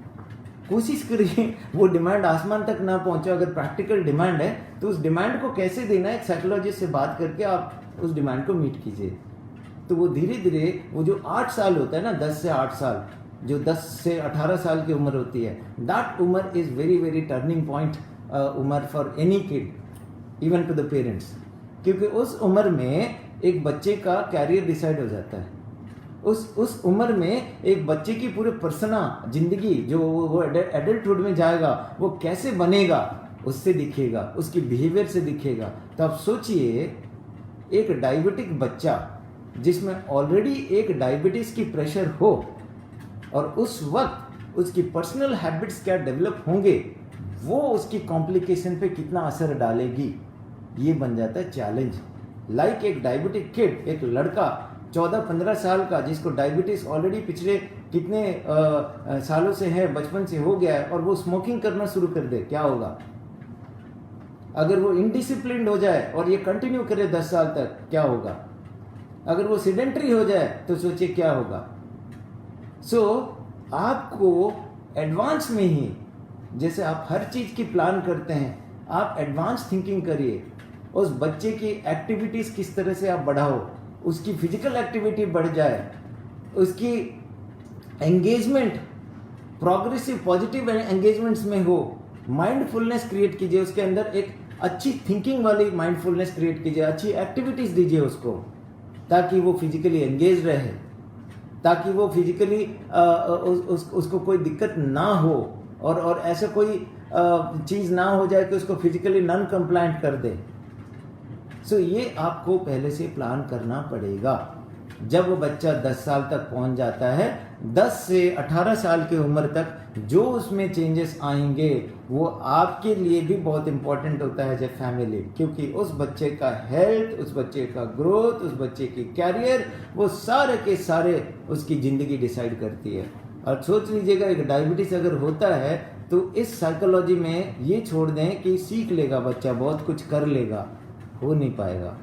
[SPEAKER 3] कोशिश करिए वो डिमांड आसमान तक ना पहुंचे। अगर प्रैक्टिकल डिमांड है तो उस डिमांड को कैसे देना है, एक साइकोलॉजिस्ट से बात करके आप उस डिमांड को मीट कीजिए। तो वो धीरे धीरे वो जो 8 साल होता है ना, 10 से 8 साल, जो 10 से 18 साल की उम्र होती है, दैट उम्र is very very turning point उम्र for any kid, even to the parents, क्योंकि उस उम्र में एक बच्चे का कैरियर डिसाइड हो जाता है। उस उम्र में एक बच्चे की पूरे पर्सना जिंदगी जो वो एडल्टहुड में जाएगा वो कैसे बनेगा उससे दिखेगा, उसकी बिहेवियर से दिखेगा। तो आप सोचिए, एक डायबिटिक बच्चा जिसमें ऑलरेडी एक डायबिटीज की प्रेशर हो और उस वक्त उसकी पर्सनल हैबिट्स क्या डेवलप होंगे, वो उसकी कॉम्प्लिकेशन पे कितना असर डालेगी, ये बन जाता है चैलेंज। लाइक एक डायबिटिक किड, एक लड़का 14-15 साल का जिसको डायबिटीज ऑलरेडी पिछले कितने सालों से है, बचपन से हो गया है, और वो स्मोकिंग करना शुरू कर दे, क्या होगा? अगर वो इनडिसिप्लिन्ड हो जाए और ये कंटिन्यू करे 10 साल तक, क्या होगा? अगर वो सीडेंटरी हो जाए तो सोचिए क्या होगा। सो आपको एडवांस में ही, जैसे आप हर चीज की प्लान करते हैं, आप एडवांस थिंकिंग करिए। उस बच्चे की एक्टिविटीज किस तरह से आप बढ़ाओ, उसकी फिजिकल एक्टिविटी बढ़ जाए, उसकी एंगेजमेंट प्रोग्रेसिव पॉजिटिव एंगेजमेंट्स में हो, माइंडफुलनेस क्रिएट कीजिए, उसके अंदर एक अच्छी थिंकिंग वाली माइंडफुलनेस क्रिएट कीजिए, अच्छी एक्टिविटीज दीजिए उसको, ताकि वो फिजिकली एंगेज रहे। ताकि वो फिजिकली उसको कोई दिक्कत ना हो और ऐसा कोई चीज़ ना हो जाए कि उसको फिजिकली नॉन कंप्लायंट कर दे। सो ये आपको पहले से प्लान करना पड़ेगा। जब वो बच्चा 10 साल तक पहुंच जाता है, 10 से 18 साल की उम्र तक जो उसमें चेंजेस आएंगे वो आपके लिए भी बहुत इंपॉर्टेंट होता है एज ए फैमिली, क्योंकि उस बच्चे का हेल्थ, उस बच्चे का ग्रोथ, उस बच्चे की कैरियर, वो सारे के सारे उसकी ज़िंदगी डिसाइड करती है। और सोच लीजिएगा, एक डायबिटीज़ अगर होता है तो इस साइकोलॉजी में ये छोड़ दें कि सीख लेगा बच्चा, बहुत कुछ कर लेगा, हो नहीं पाएगा।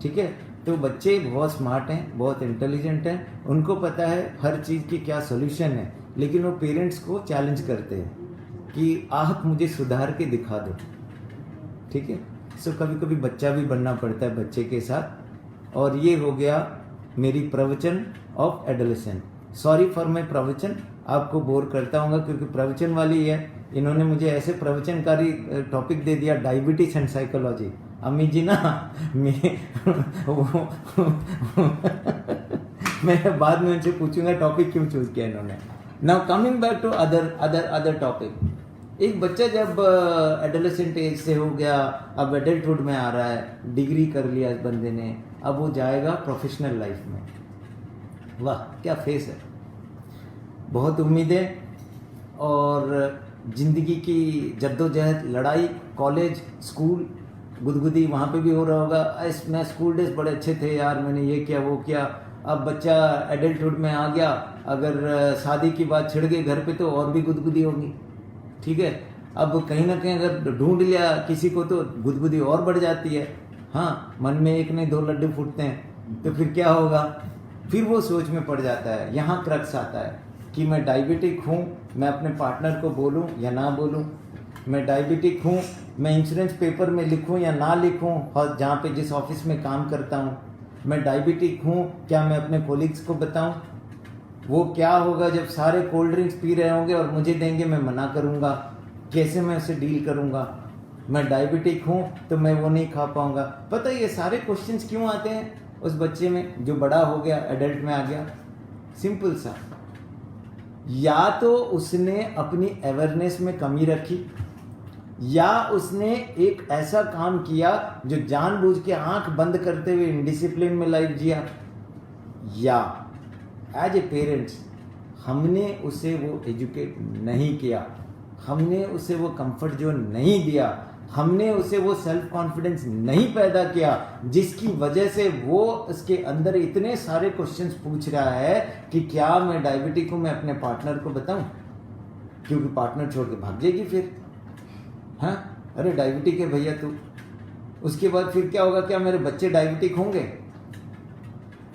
[SPEAKER 3] ठीक है, तो बच्चे बहुत स्मार्ट हैं, बहुत इंटेलिजेंट हैं, उनको पता है हर चीज़ की क्या सोल्यूशन है, लेकिन वो पेरेंट्स को चैलेंज करते हैं कि आप मुझे सुधार के दिखा दो। ठीक है, सो कभी कभी बच्चा भी बनना पड़ता है बच्चे के साथ। और ये हो गया मेरी प्रवचन of adolescent. Sorry for my प्रवचन, आपको बोर करता हूँ क्योंकि प्रवचन वाली है, इन्होंने मुझे ऐसे प्रवचनकारी टॉपिक दे दिया, डायबिटीज एंड साइकोलॉजी। अम्मी जी ना मैं बाद में उनसे पूछूंगा टॉपिक क्यों चूज किया इन्होंने। Now coming back to other topic. एक बच्चा जब एडोलेसेंट एज से हो गया, अब एडल्टहुड में आ रहा है, डिग्री कर लिया इस बंदे ने, अब वो जाएगा प्रोफेशनल लाइफ में। वाह क्या फेस है, बहुत उम्मीदें और जिंदगी की जद्दोजहद, लड़ाई, कॉलेज, स्कूल, गुदगुदी वहाँ पे भी हो रहा होगा। मैं स्कूल डेज बड़े अच्छे थे यार, मैंने ये किया वो किया। अब बच्चा एडल्टहुड में आ गया, अगर शादी की बात छिड़ गई घर पे तो और भी गुदगुदी होगी। ठीक है, अब कहीं ना कहीं अगर ढूंढ लिया किसी को तो गुदगुदी और बढ़ जाती है। हाँ, मन में एक नहीं 2 लड्डू फूटते हैं, तो फिर क्या होगा, फिर वो सोच में पड़ जाता है। यहाँ क्रक्स आता है कि मैं डायबिटिक हूँ, मैं अपने पार्टनर को बोलूँ या ना बोलूँ, मैं डायबिटिक हूँ, मैं इंश्योरेंस पेपर में लिखूँ या ना लिखूँ, और जहाँ पे जिस ऑफिस में काम करता हूँ, मैं डायबिटिक हूँ, क्या मैं अपने कोलिग्स को बताऊँ? वो क्या होगा जब सारे कोल्ड ड्रिंक्स पी रहे होंगे और मुझे देंगे, मैं मना करूँगा, कैसे मैं उससे डील करूँगा? मैं डायबिटिक हूँ तो मैं वो नहीं खा पाऊँगा। पता है ये सारे क्वेश्चंस क्यों आते हैं उस बच्चे में जो बड़ा हो गया, एडल्ट में आ गया? सिंपल सा, या तो उसने अपनी अवेयरनेस में कमी रखी, या उसने एक ऐसा काम किया जो जानबूझ के आंख बंद करते हुए इनडिसिप्लिन में लाइफ जिया, या एज ए पेरेंट्स हमने उसे वो एजुकेट नहीं किया, हमने उसे वो कंफर्ट जोन नहीं दिया, हमने उसे वो सेल्फ कॉन्फिडेंस नहीं पैदा किया, जिसकी वजह से वो उसके अंदर इतने सारे क्वेश्चंस पूछ रहा है कि क्या मैं डायबिटिक हूं, मैं अपने पार्टनर को बताऊं? क्योंकि पार्टनर छोड़ के भाग जाएगी फिर। हाँ, अरे डायबिटिक है भैया तू, उसके बाद फिर क्या होगा, क्या मेरे बच्चे डायबिटिक होंगे?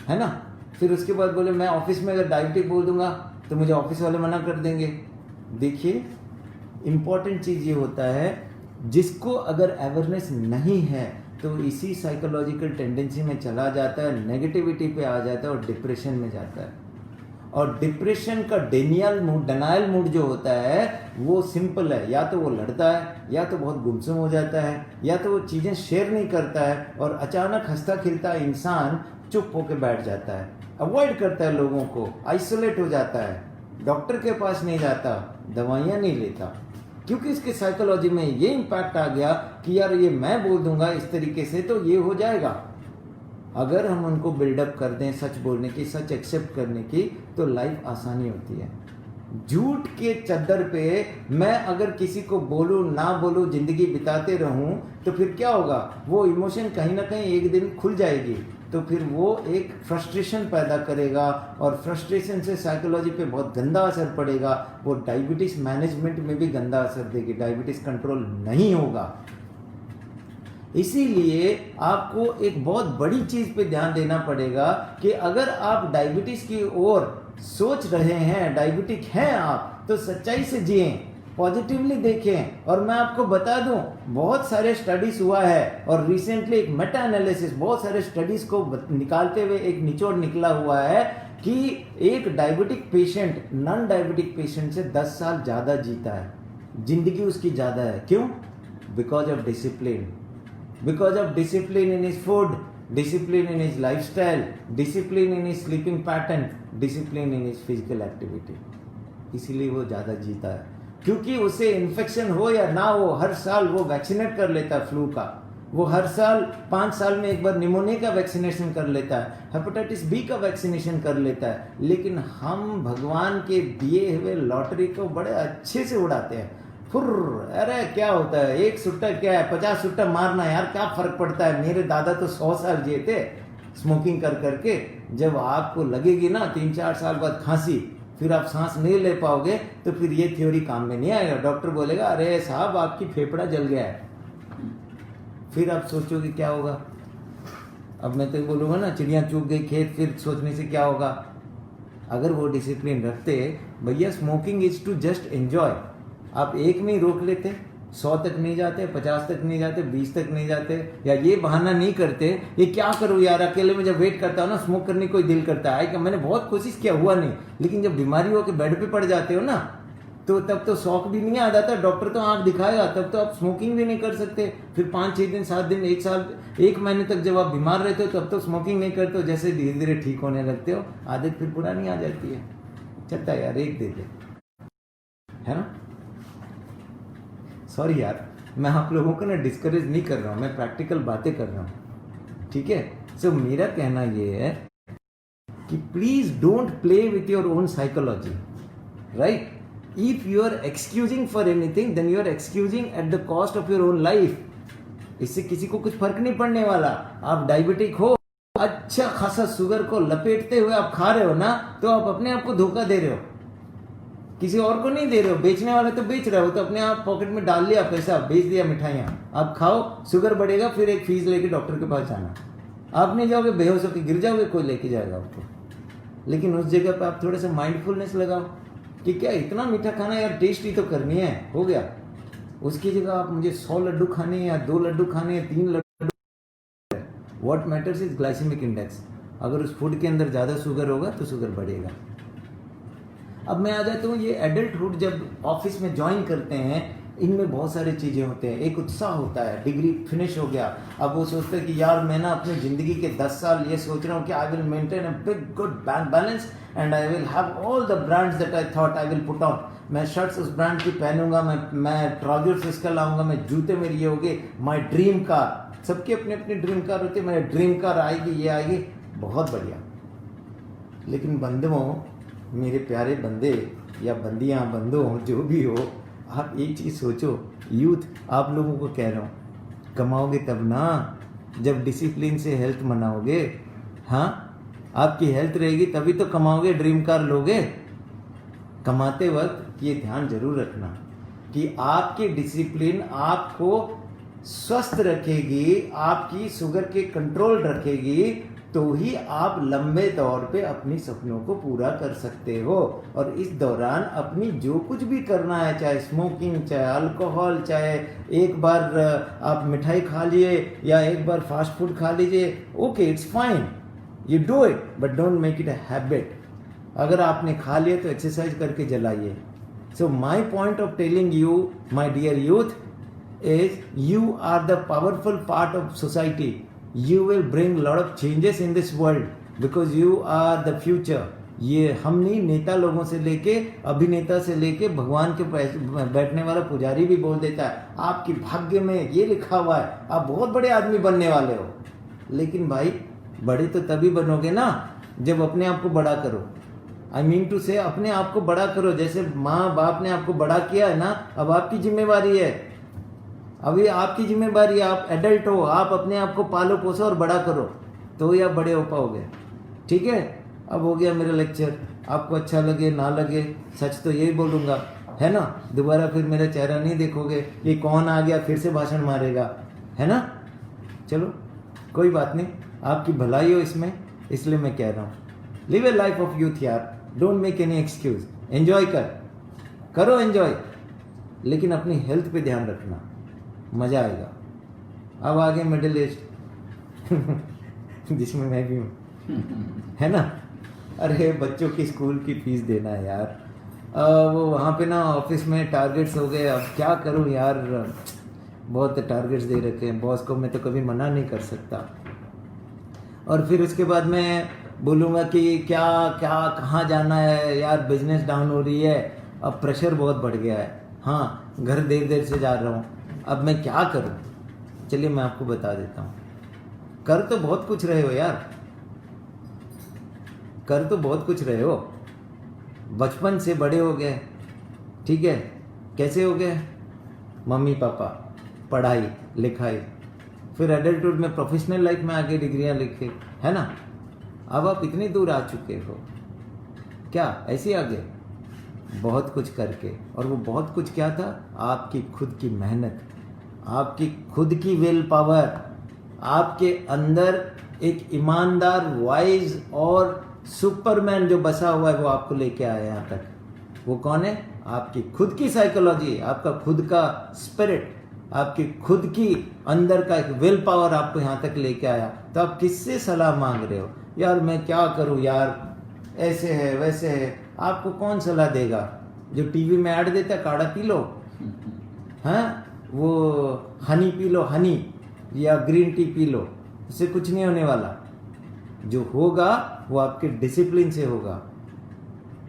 [SPEAKER 3] है ना? फिर उसके बाद बोले मैं ऑफिस में अगर डायबिटिक बोल दूंगा तो मुझे ऑफिस वाले मना कर देंगे। देखिए, इंपॉर्टेंट चीज ये होता है, जिसको अगर अवेयरनेस नहीं है तो इसी साइकोलॉजिकल टेंडेंसी में चला जाता है, नेगेटिविटी पे आ जाता है और डिप्रेशन में जाता है। और डिप्रेशन का डिनायल मूड जो होता है वो सिंपल है, या तो वो लड़ता है, या तो बहुत गुमसुम हो जाता है, या तो वो चीज़ें शेयर नहीं करता है, और अचानक हंसता खिलता इंसान चुप होकर बैठ जाता है, अवॉइड करता है लोगों को, आइसोलेट हो जाता है, डॉक्टर के पास नहीं जाता, दवाइयाँ नहीं लेता, क्योंकि इसके साइकोलॉजी में ये इम्पैक्ट आ गया कि यार ये मैं बोल दूंगा इस तरीके से तो ये हो जाएगा। अगर हम उनको बिल्डअप कर दें सच बोलने की, सच एक्सेप्ट करने की, तो लाइफ आसानी होती है। झूठ के चद्दर पे मैं अगर किसी को बोलूं ना बोलूं, जिंदगी बिताते रहूं, तो फिर क्या होगा, वो इमोशन कहीं ना कहीं एक दिन खुल जाएगी, तो फिर वो एक फ्रस्ट्रेशन पैदा करेगा, और फ्रस्ट्रेशन से साइकोलॉजी पे बहुत गंदा असर पड़ेगा, वो डायबिटीज मैनेजमेंट में भी गंदा असर देगी, डायबिटीज कंट्रोल नहीं होगा। इसीलिए आपको एक बहुत बड़ी चीज पे ध्यान देना पड़ेगा कि अगर आप डायबिटीज की ओर सोच रहे हैं, डायबिटिक हैं आप, तो सच्चाई से जिएं, पॉजिटिवली देखें। और मैं आपको बता दूं, बहुत सारे स्टडीज हुआ है, और रिसेंटली एक मेटा एनालिसिस बहुत सारे स्टडीज को निकालते हुए एक निचोड़ निकला हुआ है कि एक diabetic patient non diabetic patient से 10 साल ज्यादा जीता है, जिंदगी उसकी ज्यादा है। क्यों? Because of discipline, because of discipline in his food, discipline in his lifestyle, discipline in his sleeping pattern, discipline in his physical activity. इसीलिए वो ज़्यादा जीता है, क्योंकि उसे इन्फेक्शन हो या ना हो, हर साल वो वैक्सीनेट कर लेता है फ्लू का, वो हर साल 5 साल में एक बार निमोनिया का वैक्सीनेशन कर लेता है, हेपेटाइटिस बी का वैक्सीनेशन कर लेता है। लेकिन हम भगवान के दिए हुए लॉटरी को बड़े अच्छे से उड़ाते हैं। फुर्र, अरे क्या होता है, एक सुट्टा क्या है, 50 सुट्टा मारना यार, क्या फर्क पड़ता है। मेरे दादा तो 100 साल जिए थे स्मोकिंग कर करके। जब आपको लगेगी ना 3-4 साल बाद खांसी, फिर आप सांस नहीं ले पाओगे, तो फिर ये थ्योरी काम में नहीं आएगा। डॉक्टर बोलेगा अरे साहब आपकी फेफड़ा जल गया है, फिर आप सोचोगे क्या होगा। अब मैं तो बोलूँगा ना, चिड़िया चूक गई खेत, फिर सोचने से क्या होगा। अगर वो डिसिप्लिन रखते, भैया smoking is to just enjoy, आप एक में ही रोक लेते, 100 तक नहीं जाते, 50 तक नहीं जाते, 20 तक नहीं जाते, या ये बहाना नहीं करते, ये क्या करूँ यार, अकेले में जब वेट करता हूँ ना स्मोक करने को दिल करता है कि मैंने बहुत कोशिश किया, हुआ नहीं। लेकिन जब बीमारी हो के बेड पे पड़ जाते हो ना, तो तब तो शौक भी नहीं आ जाता, डॉक्टर तो आंख दिखाएगा, तब तो आप स्मोकिंग भी नहीं कर सकते। फिर 5-6 दिन, 7 दिन, 1 साल, 1 महीने तक जब आप बीमार रहते हो, तब तो स्मोकिंग नहीं करते हो। जैसे धीरे धीरे ठीक होने लगते हो, आदत फिर पुरानी आ जाती है। चलता है यार, एक दे दे, है ना। सॉरी यार, मैं आप लोगों को ना डिस्करेज नहीं कर रहा हूँ, मैं प्रैक्टिकल बातें कर रहा हूँ, ठीक है। सो मेरा कहना ये है कि please don't play with your own psychology, right. If you are excusing for anything, then you are excusing at the cost of your own life. इससे किसी को कुछ फर्क नहीं पड़ने वाला। आप डायबिटिक हो, अच्छा खासा शुगर को लपेटते हुए आप खा रहे हो ना, तो आप अपने आप को धोखा दे रहे हो, किसी और को नहीं दे रहे हो। बेचने वाले तो बेच रहे हो, तो अपने आप पॉकेट में डाल लिया पैसा, बेच दिया मिठाइयाँ, आप खाओ, शुगर बढ़ेगा, फिर एक फीस लेके डॉक्टर के पास जाना। आप नहीं जाओगे, बेहोश होकर गिर जाओगे, कोई लेके जाएगा आपको। लेकिन उस जगह पर आप थोड़ा सा माइंडफुलनेस लगाओ कि क्या इतना मीठा खाना यार, टेस्ट ही तो करनी है, हो गया। उसकी जगह आप मुझे 100 लड्डू खाने या 2 लड्डू खाने, 3 laddu, what matters is glycaemic index. अगर उस फूड के अंदर ज़्यादा शुगर होगा तो शुगर बढ़ेगा। अब मैं आ जाता हूँ, ये एडल्टहुड जब ऑफिस में ज्वाइन करते हैं, इनमें बहुत सारी चीज़ें होते हैं। एक उत्साह होता है, डिग्री फिनिश हो गया, अब वो सोचते हैं कि यार मैं ना अपनी ज़िंदगी के 10 साल ये सोच रहा हूँ कि I will maintain a big good balance and I will have all the brands that I thought I will put on. मैं शर्ट्स उस ब्रांड की पहनूंगा, मैं ट्राउजर्स इसका लाऊंगा, मैं जूते मेरे ये होंगे, माई ड्रीम कार। सबके अपने अपने ड्रीम कार होते हैं, मेरे ड्रीम कार आएगी, ये आएगी, बहुत बढ़िया। लेकिन बंदों, मेरे प्यारे बंदे या बंदियाँ, बंदों जो भी हो, आप एक चीज़ सोचो, यूथ आप लोगों को कह रहा हूँ, कमाओगे तब ना जब डिसिप्लिन से हेल्थ मनाओगे। हाँ, आपकी हेल्थ रहेगी तभी तो कमाओगे, ड्रीम कार लोगे। कमाते वक्त ये ध्यान जरूर रखना कि आपकी डिसिप्लिन आपको स्वस्थ रखेगी, आपकी शुगर के कंट्रोल रखेगी, तो ही आप लंबे दौर पे अपनी सपनों को पूरा कर सकते हो। और इस दौरान अपनी जो कुछ भी करना है, चाहे स्मोकिंग, चाहे अल्कोहल, चाहे एक बार आप मिठाई खा लिए या एक बार फास्ट फूड खा लीजिए, okay it's fine, you do it, but don't make it a habit. अगर आपने खा लिया तो एक्सरसाइज करके जलाइए। So my point of telling you, my dear youth, is you are the powerful part of society. You will bring lot of changes in this world because you are the future. ये हम नहीं, नेता लोगों से लेके अभिनेता से लेके भगवान के बैठने वाला पुजारी भी बोल देता है आपकी भाग्य में ये लिखा हुआ है, आप बहुत बड़े आदमी बनने वाले हो। लेकिन भाई बड़े तो तभी बनोगे ना जब अपने आप को बड़ा करो। आई मीन टू से अपने आप को बड़ा करो। जैसे माँ बाप ने आपको बड़ा किया है ना, अब आपकी जिम्मेवारी है, अभी आपकी जिम्मेवारी, आप एडल्ट हो, आप अपने आप को पालो पोसो और बड़ा करो, तो ही आप बड़े हो पाओगे। ठीक है, अब हो गया मेरा लेक्चर। आपको अच्छा लगे ना लगे, सच तो यही बोलूँगा, है ना। दोबारा फिर मेरा चेहरा नहीं देखोगे, ये कौन आ गया फिर से भाषण मारेगा, है ना। चलो कोई बात नहीं, आपकी भलाई हो इसमें, इसलिए मैं कह रहा हूँ live a life of youth यार, don't make any excuse, enjoy करो एंजॉय, लेकिन अपनी हेल्थ पे ध्यान रखना, मज़ा आएगा। अब आगे मिडिल एज जिसमें मैं भी हूँ, है ना। अरे बच्चों की स्कूल की फीस देना है यार, वो वहाँ पे ना ऑफिस में टारगेट्स हो गए। अब क्या करूँ यार, बहुत टारगेट्स दे रखे हैं बॉस को, मैं तो कभी मना नहीं कर सकता। और फिर उसके बाद मैं बोलूँगा कि क्या क्या कहाँ जाना है यार, बिजनेस डाउन हो रही है, अब प्रेशर बहुत बढ़ गया है, हाँ घर देर देर से जा रहा हूँ, अब मैं क्या करूँ? चलिए मैं आपको बता देता हूँ। कर तो बहुत कुछ रहे हो यार, कर तो बहुत कुछ रहे हो। बचपन से बड़े हो गए, ठीक है, कैसे हो गए? मम्मी पापा, पढ़ाई लिखाई, फिर एडल्टहुड में प्रोफेशनल लाइफ में आगे डिग्रियां लिखे, है ना। अब आप इतनी दूर आ चुके हो, क्या ऐसे आगे? बहुत कुछ करके। और वो बहुत कुछ क्या था? आपकी खुद की मेहनत, आपकी खुद की विल पावर, आपके अंदर एक ईमानदार, वाइज और सुपरमैन जो बसा हुआ है, वो आपको लेके आया यहाँ तक। वो कौन है? आपकी खुद की साइकोलॉजी, आपका खुद का स्पिरिट, आपकी खुद की अंदर का एक विल पावर आपको यहाँ तक लेके आया। तो आप किससे सलाह मांग रहे हो? यार मैं क्या करूँ यार, ऐसे है वैसे है। आपको कौन सलाह देगा? जो टीवी में ऐड देता है, काढ़ा पी लो, हाँ वो हनी पी लो, हनी या ग्रीन टी पी लो, उससे कुछ नहीं होने वाला। जो होगा वो आपके डिसिप्लिन से होगा।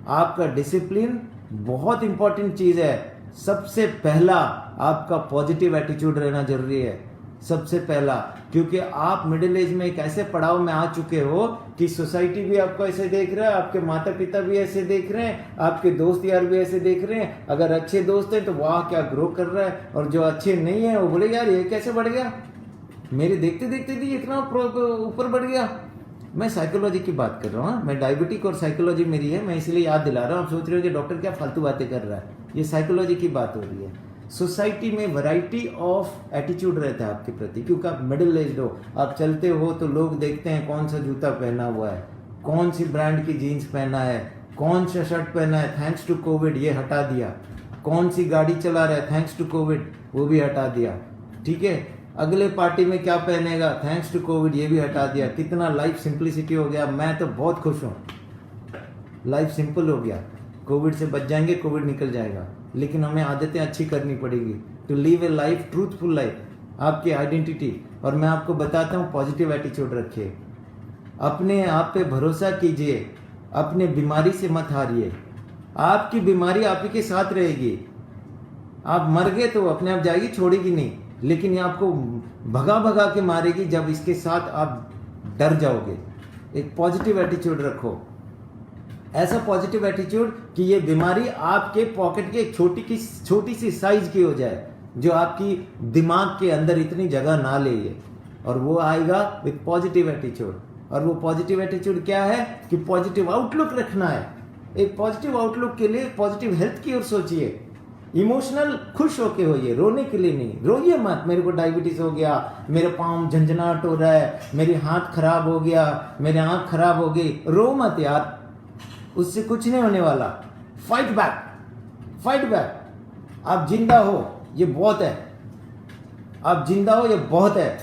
[SPEAKER 3] आपका डिसिप्लिन बहुत इंपॉर्टेंट चीज है। सबसे पहला आपका पॉजिटिव एटीट्यूड रहना जरूरी है, सबसे पहला। क्योंकि आप मिडिल एज में एक ऐसे पड़ाव में आ चुके हो कि सोसाइटी भी आपको ऐसे देख रहा है, आपके माता पिता भी ऐसे देख रहे हैं, आपके दोस्त यार भी ऐसे देख रहे हैं। अगर अच्छे दोस्त हैं तो वाह क्या ग्रो कर रहा है, और जो अच्छे नहीं है वो बोले यार ये कैसे बढ़ गया, मेरे देखते देखते भी इतना ऊपर बढ़ गया। मैं साइकोलॉजी की बात कर रहा हूँ, मैं डायबिटिक और साइकोलॉजी मेरी है, मैं इसलिए याद दिला रहा हूँ। आप सोच रहे हो कि डॉक्टर क्या फालतू बातें कर रहा है, ये साइकोलॉजी की बात हो रही है। सोसाइटी में वैरायटी ऑफ एटीट्यूड रहता है आपके प्रति, क्योंकि आप मिडिल एज हो। आप चलते हो तो लोग देखते हैं कौन सा जूता पहना हुआ है, कौन सी ब्रांड की जीन्स पहना है, कौन सा शर्ट पहना है, थैंक्स टू कोविड ये हटा दिया, कौन सी गाड़ी चला रहा है, थैंक्स टू कोविड वो भी हटा दिया, ठीक है। अगले पार्टी में क्या पहनेगा, थैंक्स टू कोविड ये भी हटा दिया। कितना लाइफ सिंपलिसिटी हो गया। मैं तो बहुत खुश हूँ, लाइफ सिंपल हो गया। कोविड से बच जाएंगे, कोविड निकल जाएगा, लेकिन हमें आदतें अच्छी करनी पड़ेगी to live a life, truthful life, आपकी आइडेंटिटी। और मैं आपको बताता हूँ, पॉजिटिव एटीट्यूड रखिए, अपने आप पे भरोसा कीजिए, अपने बीमारी से मत हारिए। आपकी बीमारी आप ही के साथ रहेगी। आप मर गए तो अपने आप जाएगी, छोड़ेगी नहीं, लेकिन ये आपको भगा भगा के मारेगी जब इसके साथ आप डर जाओगे। एक पॉजिटिव एटीट्यूड रखो, ऐसा पॉजिटिव एटीट्यूड कि ये बीमारी आपके पॉकेट के एक छोटी सी साइज की हो जाए, जो आपकी दिमाग के अंदर इतनी जगह ना ले ये, और वो आएगा विद पॉजिटिव एटीट्यूड। और वो पॉजिटिव एटीट्यूड क्या है कि पॉजिटिव आउटलुक रखना है। एक पॉजिटिव आउटलुक के लिए पॉजिटिव हेल्थ की ओर सोचिए, इमोशनल खुश होके होइए, रोने के लिए नहीं। रोइए मत, मेरे को डायबिटीज हो गया, मेरे पाँव झंझनाहट हो रहा है, मेरे हाथ खराब हो गया, मेरे आंख खराब हो गई। रो मत यार, उससे कुछ नहीं होने वाला। Fight back, fight back. आप जिंदा हो ये बहुत है, आप जिंदा हो ये बहुत है,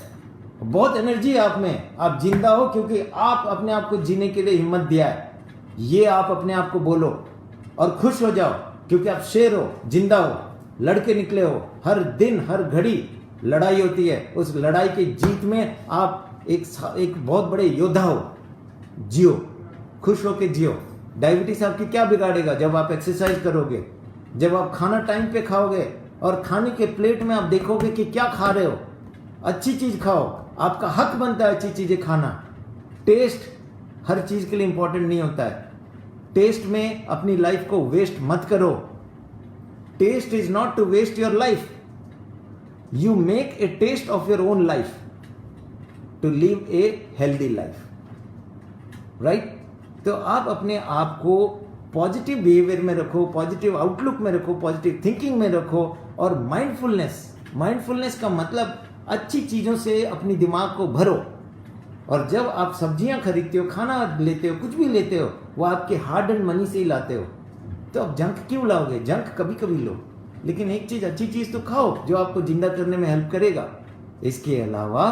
[SPEAKER 3] बहुत एनर्जी है आप में। आप जिंदा हो क्योंकि आप अपने आप को जीने के लिए हिम्मत दिया है। ये आप अपने आप को बोलो और खुश हो जाओ, क्योंकि आप शेर हो, जिंदा हो, लड़के निकले हो। हर दिन हर घड़ी लड़ाई होती है, उस लड़ाई की जीत में आप एक बहुत बड़े योद्धा हो। जियो, खुश होके जियो। डायबिटीज आपकी क्या बिगाड़ेगा? जब आप एक्सरसाइज करोगे, जब आप खाना टाइम पे खाओगे, और खाने के प्लेट में आप देखोगे कि क्या खा रहे हो, अच्छी चीज खाओ। आपका हक बनता है अच्छी चीजें खाना। टेस्ट हर चीज के लिए इंपॉर्टेंट नहीं होता है। टेस्ट में अपनी लाइफ को वेस्ट मत करो। Taste is not to waste your life, you make a taste of your own life to live a healthy life, right. तो आप अपने आप को पॉजिटिव बिहेवियर में रखो, पॉजिटिव आउटलुक में रखो, पॉजिटिव थिंकिंग में रखो। और माइंडफुलनेस का मतलब अच्छी चीजों से अपनी दिमाग को भरो। और जब आप सब्जियां खरीदते हो, खाना लेते हो, कुछ भी लेते हो, वो आपके हार्ड एंड मनी से ही लाते हो। तो आप जंक क्यों लाओगे? जंक कभी कभी लो, लेकिन एक चीज, अच्छी चीज तो खाओ जो आपको जिंदा करने में हेल्प करेगा। इसके अलावा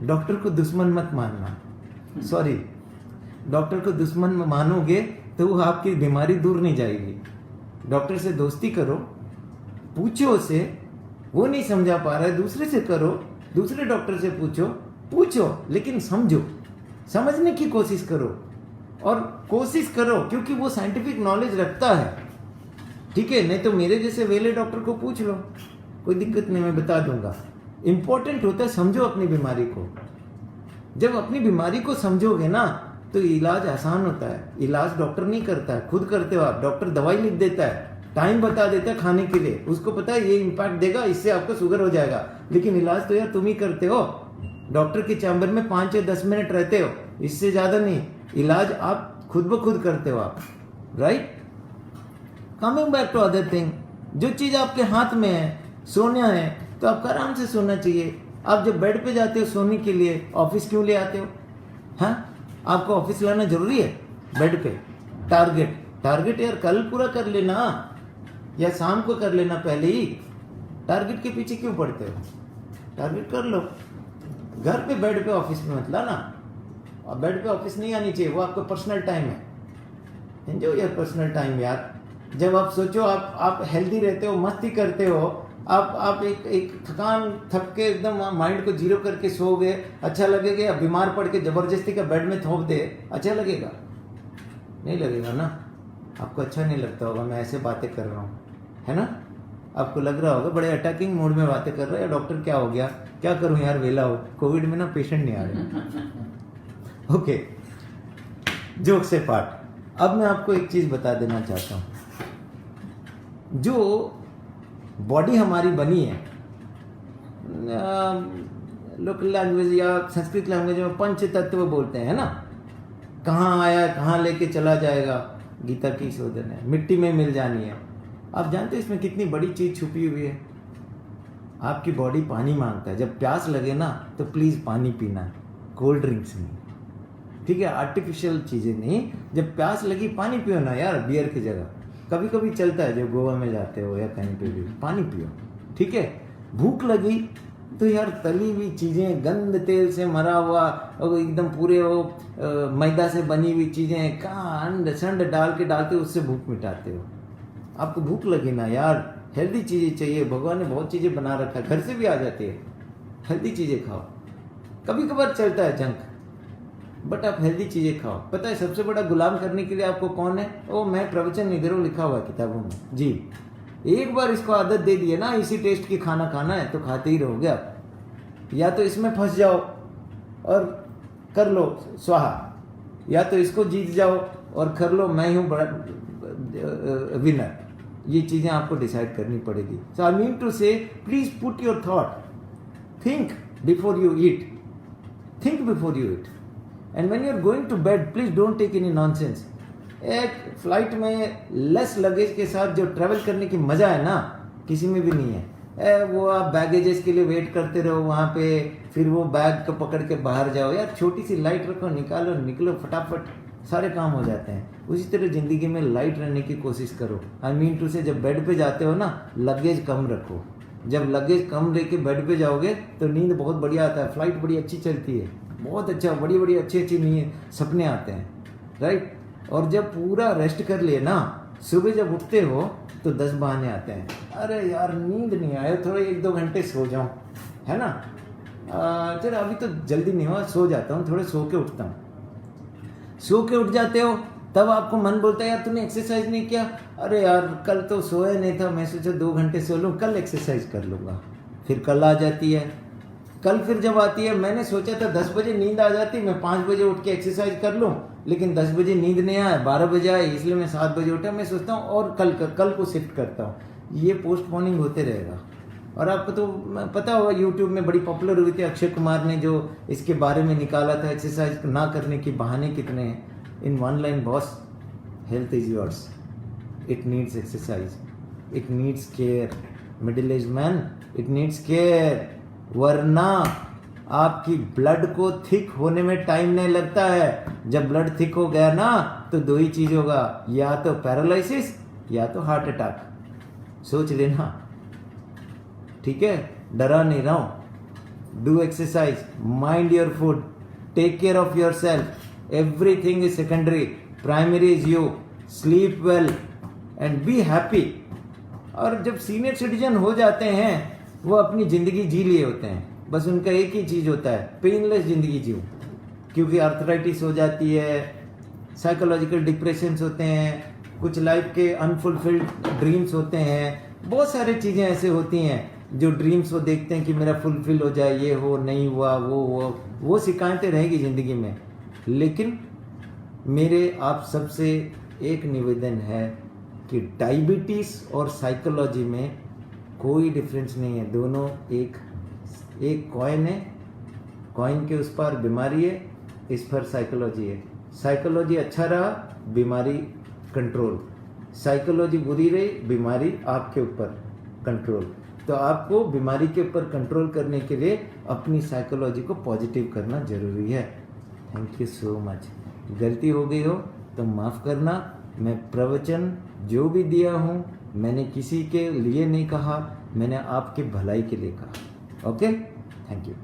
[SPEAKER 3] डॉक्टर को दुश्मन मत मानना। सॉरी, डॉक्टर को दुश्मन मानोगे तो वो आपकी बीमारी दूर नहीं जाएगी। डॉक्टर से दोस्ती करो, पूछो उसे, वो नहीं समझा पा रहा है दूसरे से करो, दूसरे डॉक्टर से पूछो, लेकिन समझो। समझने की कोशिश करो, और कोशिश करो क्योंकि वो साइंटिफिक नॉलेज रखता है, ठीक है। नहीं तो मेरे जैसे वेले डॉक्टर को पूछ लो, कोई दिक्कत नहीं, मैं बता दूंगा। इंपॉर्टेंट होता है समझो अपनी बीमारी को। जब अपनी बीमारी को समझोगे ना तो इलाज आसान होता है। इलाज डॉक्टर नहीं करता है, खुद करते हो आप। डॉक्टर दवाई लिख देता है, टाइम बता देता है खाने के लिए, उसको पता है ये इम्पैक्ट देगा, इससे आपको शुगर हो जाएगा, लेकिन इलाज तो यार तुम ही करते हो। डॉक्टर के चैम्बर में 5 या 10 मिनट रहते हो, इससे ज्यादा नहीं। इलाज आप खुद ब खुद करते हो आप, right. Coming back to other thing, जो चीज आपके हाथ में है, सोना है तो आपको आराम से सोना चाहिए। आप जब बेड पे जाते हो सोने के लिए, ऑफिस क्यों ले आते हो? हाँ, आपको ऑफिस लाना जरूरी है बेड पे? टारगेट यार कल पूरा कर लेना या शाम को कर लेना पहले ही। टारगेट के पीछे क्यों पड़ते हो? टारगेट कर लो। घर पे बेड पे ऑफिस में मत लाना। और बेड पे ऑफिस नहीं आनी चाहिए, वो आपका पर्सनल टाइम है। एंजॉय योर पर्सनल टाइम यार। जब आप सोचो आप हेल्दी रहते हो, मस्ती करते हो, आप एक थक के एकदम माइंड को जीरो करके सोओगे, अच्छा लगेगा? या बीमार पड़ के जबरदस्ती का बेड में थोप दे, अच्छा लगेगा? नहीं लगेगा ना। आपको अच्छा नहीं लगता होगा मैं ऐसे बातें कर रहा हूँ, है ना। आपको लग रहा होगा बड़े अटैकिंग मोड में बातें कर रहे हैं, डॉक्टर क्या हो गया, क्या करूं यार, वेला हो, कोविड में ना पेशेंट नहीं आ रहे। ओके, जोक से पार्ट। अब मैं आपको एक चीज बता देना चाहता हूं। जो बॉडी हमारी बनी है, लोकल लैंग्वेज या संस्कृत लैंग्वेज में पंच तत्व बोलते हैं ना। कहाँ आया कहाँ लेके चला जाएगा, गीता की शोधन है, मिट्टी में मिल जानी है। आप जानते हैं इसमें कितनी बड़ी चीज छुपी हुई है। आपकी बॉडी पानी मांगता है, जब प्यास लगे ना तो प्लीज पानी पीना, कोल्ड ड्रिंक्स नहीं, ठीक है, आर्टिफिशियल चीजें नहीं। जब प्यास लगी पानी पियो ना यार, बियर की जगह। कभी कभी चलता है, जब गोवा में जाते हो या कहीं पे भी, पानी पियो, ठीक है। भूख लगी तो यार तली हुई चीजें, गंद तेल से मरा हुआ और एकदम पूरे वो मैदा से बनी हुई चीजें कहाँ अंड संड डाल के डालते हो, उससे भूख मिटाते हो। आपको भूख लगी ना यार, हेल्दी चीजें चाहिए। भगवान ने बहुत चीजें बना रखा है, घर से भी आ जाती है। हेल्दी चीजें खाओ। कभी कभार चलता है जंक, बट आप हेल्दी चीजें खाओ। पता है सबसे बड़ा गुलाम करने के लिए आपको कौन है? ओ मैं प्रवचन नहीं दे रहा हूँ, लिखा हुआ है किताबों में जी। एक बार इसको आदत दे दिए ना, इसी टेस्ट की खाना खाना है, तो खाते ही रहोगे आप। या तो इसमें फंस जाओ और कर लो स्वाहा, या तो इसको जीत जाओ और कर लो मैं हूं बड़ा विनर। ये चीजें आपको डिसाइड करनी पड़ेगी। So I mean to say, please put your thought, think before you eat, think before you eat, and when you are going to bed please don't take any nonsense. एक flight में less luggage के साथ जो travel करने की मजा है ना, किसी में भी नहीं है। वो आप बैगेजेस के लिए वेट करते रहो वहां पे, फिर वो बैग को पकड़ के बाहर जाओ। यार छोटी सी लाइट रखो, निकालो निकलो फटाफट, सारे काम हो जाते हैं। उसी तरह जिंदगी में लाइट रहने की कोशिश करो। आई मीन टू से, जब बेड पे जाते हो ना, लगेज कम रखो। जब लगेज कम लेके बेड पे जाओगे तो नींद बहुत बढ़िया आता है। फ्लाइट बड़ी अच्छी चलती है, बहुत अच्छा, बड़ी बड़ी अच्छी अच्छी नींद सपने आते हैं, राइट। और जब पूरा रेस्ट कर लिए ना, सुबह जब उठते हो तो 10 बहाने आते हैं। अरे यार नींद नहीं आए, थोड़े 1-2 घंटे सो जाऊं, है ना। चलो अभी तो जल्दी नहीं हुआ, सो जाता हूँ, थोड़े सो के उठता हूँ। सो के उठ जाते हो, तब आपको मन बोलता है यार तूने एक्सरसाइज नहीं किया। अरे यार कल तो सोया नहीं था, मैं सोचा 2 घंटे सो लूँ, कल एक्सरसाइज कर लूँगा। फिर कल आ जाती है। कल फिर जब आती है, मैंने सोचा था 10 बजे नींद आ जाती, मैं 5 बजे उठ के एक्सरसाइज कर लूँ, लेकिन 10 बजे नींद नहीं आया, 12 बजे आए, इसलिए मैं 7 बजे उठा। मैं सोचता हूँ और कल को शिफ्ट करता हूँ। ये पोस्टपोनिंग होते रहेगा। और आपको तो पता होगा, यूट्यूब में बड़ी पॉपुलर हुई थी, अक्षय कुमार ने जो इसके बारे में निकाला था, एक्सरसाइज ना करने के बहाने कितने हैं। In one line boss, health is yours, it needs exercise, it needs care. Middle age man, it needs care, वरना आपकी ब्लड को थिक होने में टाइम नहीं लगता है। जब ब्लड थिक हो गया ना तो 2 ही चीज होगा, या तो पैरालिसिस या तो हार्ट अटैक। सोच लेना, ठीक है। डरा नहीं रहा हूं। Do exercise, mind your food, take care of yourself, everything is secondary, primary is you. Sleep well and be happy. और जब सीनियर सिटीजन हो जाते हैं, वो अपनी जिंदगी जी लिए होते हैं, बस उनका एक ही चीज होता है, पेनलेस जिंदगी जियो, क्योंकि आर्थराइटिस हो जाती है, साइकोलॉजिकल डिप्रेशंस होते हैं, कुछ लाइफ के अनफुलफिल्ड ड्रीम्स होते हैं, बहुत सारी चीज़ें ऐसे होती हैं जो ड्रीम्स वो देखते हैं कि मेरा फुलफिल हो जाए, ये हो, नहीं हुआ, वो शिकायतें रहेगी ज़िंदगी में। लेकिन मेरे आप सबसे एक निवेदन है कि डायबिटीज़ और साइकोलॉजी में कोई डिफरेंस नहीं है, दोनों एक कॉइन है, कॉइन के उस पर बीमारी है, इस पर साइकोलॉजी है। साइकोलॉजी अच्छा रहा, बीमारी कंट्रोल, साइकोलॉजी बुरी रही, बीमारी आपके ऊपर कंट्रोल। तो आपको बीमारी के ऊपर कंट्रोल करने के लिए अपनी साइकोलॉजी को पॉजिटिव करना जरूरी है। Thank you so much. गलती हो गई हो तो माफ़ करना। मैं प्रवचन जो भी दिया हूँ मैंने किसी के लिए नहीं कहा, मैंने आपके भलाई के लिए कहा। Okay, thank you.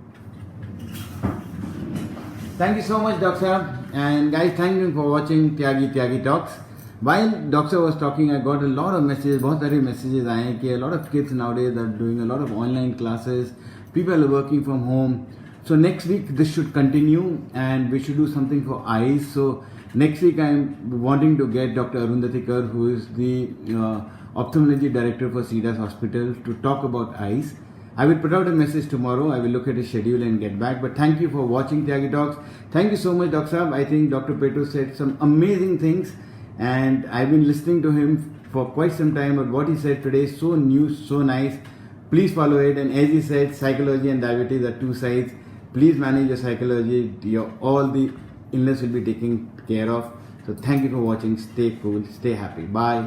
[SPEAKER 1] Thank you so much, Doctor. And guys, thank you for watching Tyagi Talks. While Doctor was talking, I got a lot of messages. बहुत सारे messages आए कि a lot of kids nowadays are doing a lot of online classes. People are working from home. So next week this should continue, and we should do something for eyes. So next week I'm wanting to get Dr. Arundhati Kar, who is the ophthalmology director for Cedars Hospital, to talk about eyes. I will put out a message tomorrow. I will look at his schedule and get back. But thank you for watching Tyagi Talks. Thank you so much, Dr. Saab. I think Dr. Petu said some amazing things, and I've been listening to him for quite some time. But what he said today is so new, so nice. Please follow it. And as he said, psychology and diabetes are two sides. Please manage your psychology. All the illness will be taken care of. So thank you for watching. Stay cool. Stay happy. Bye.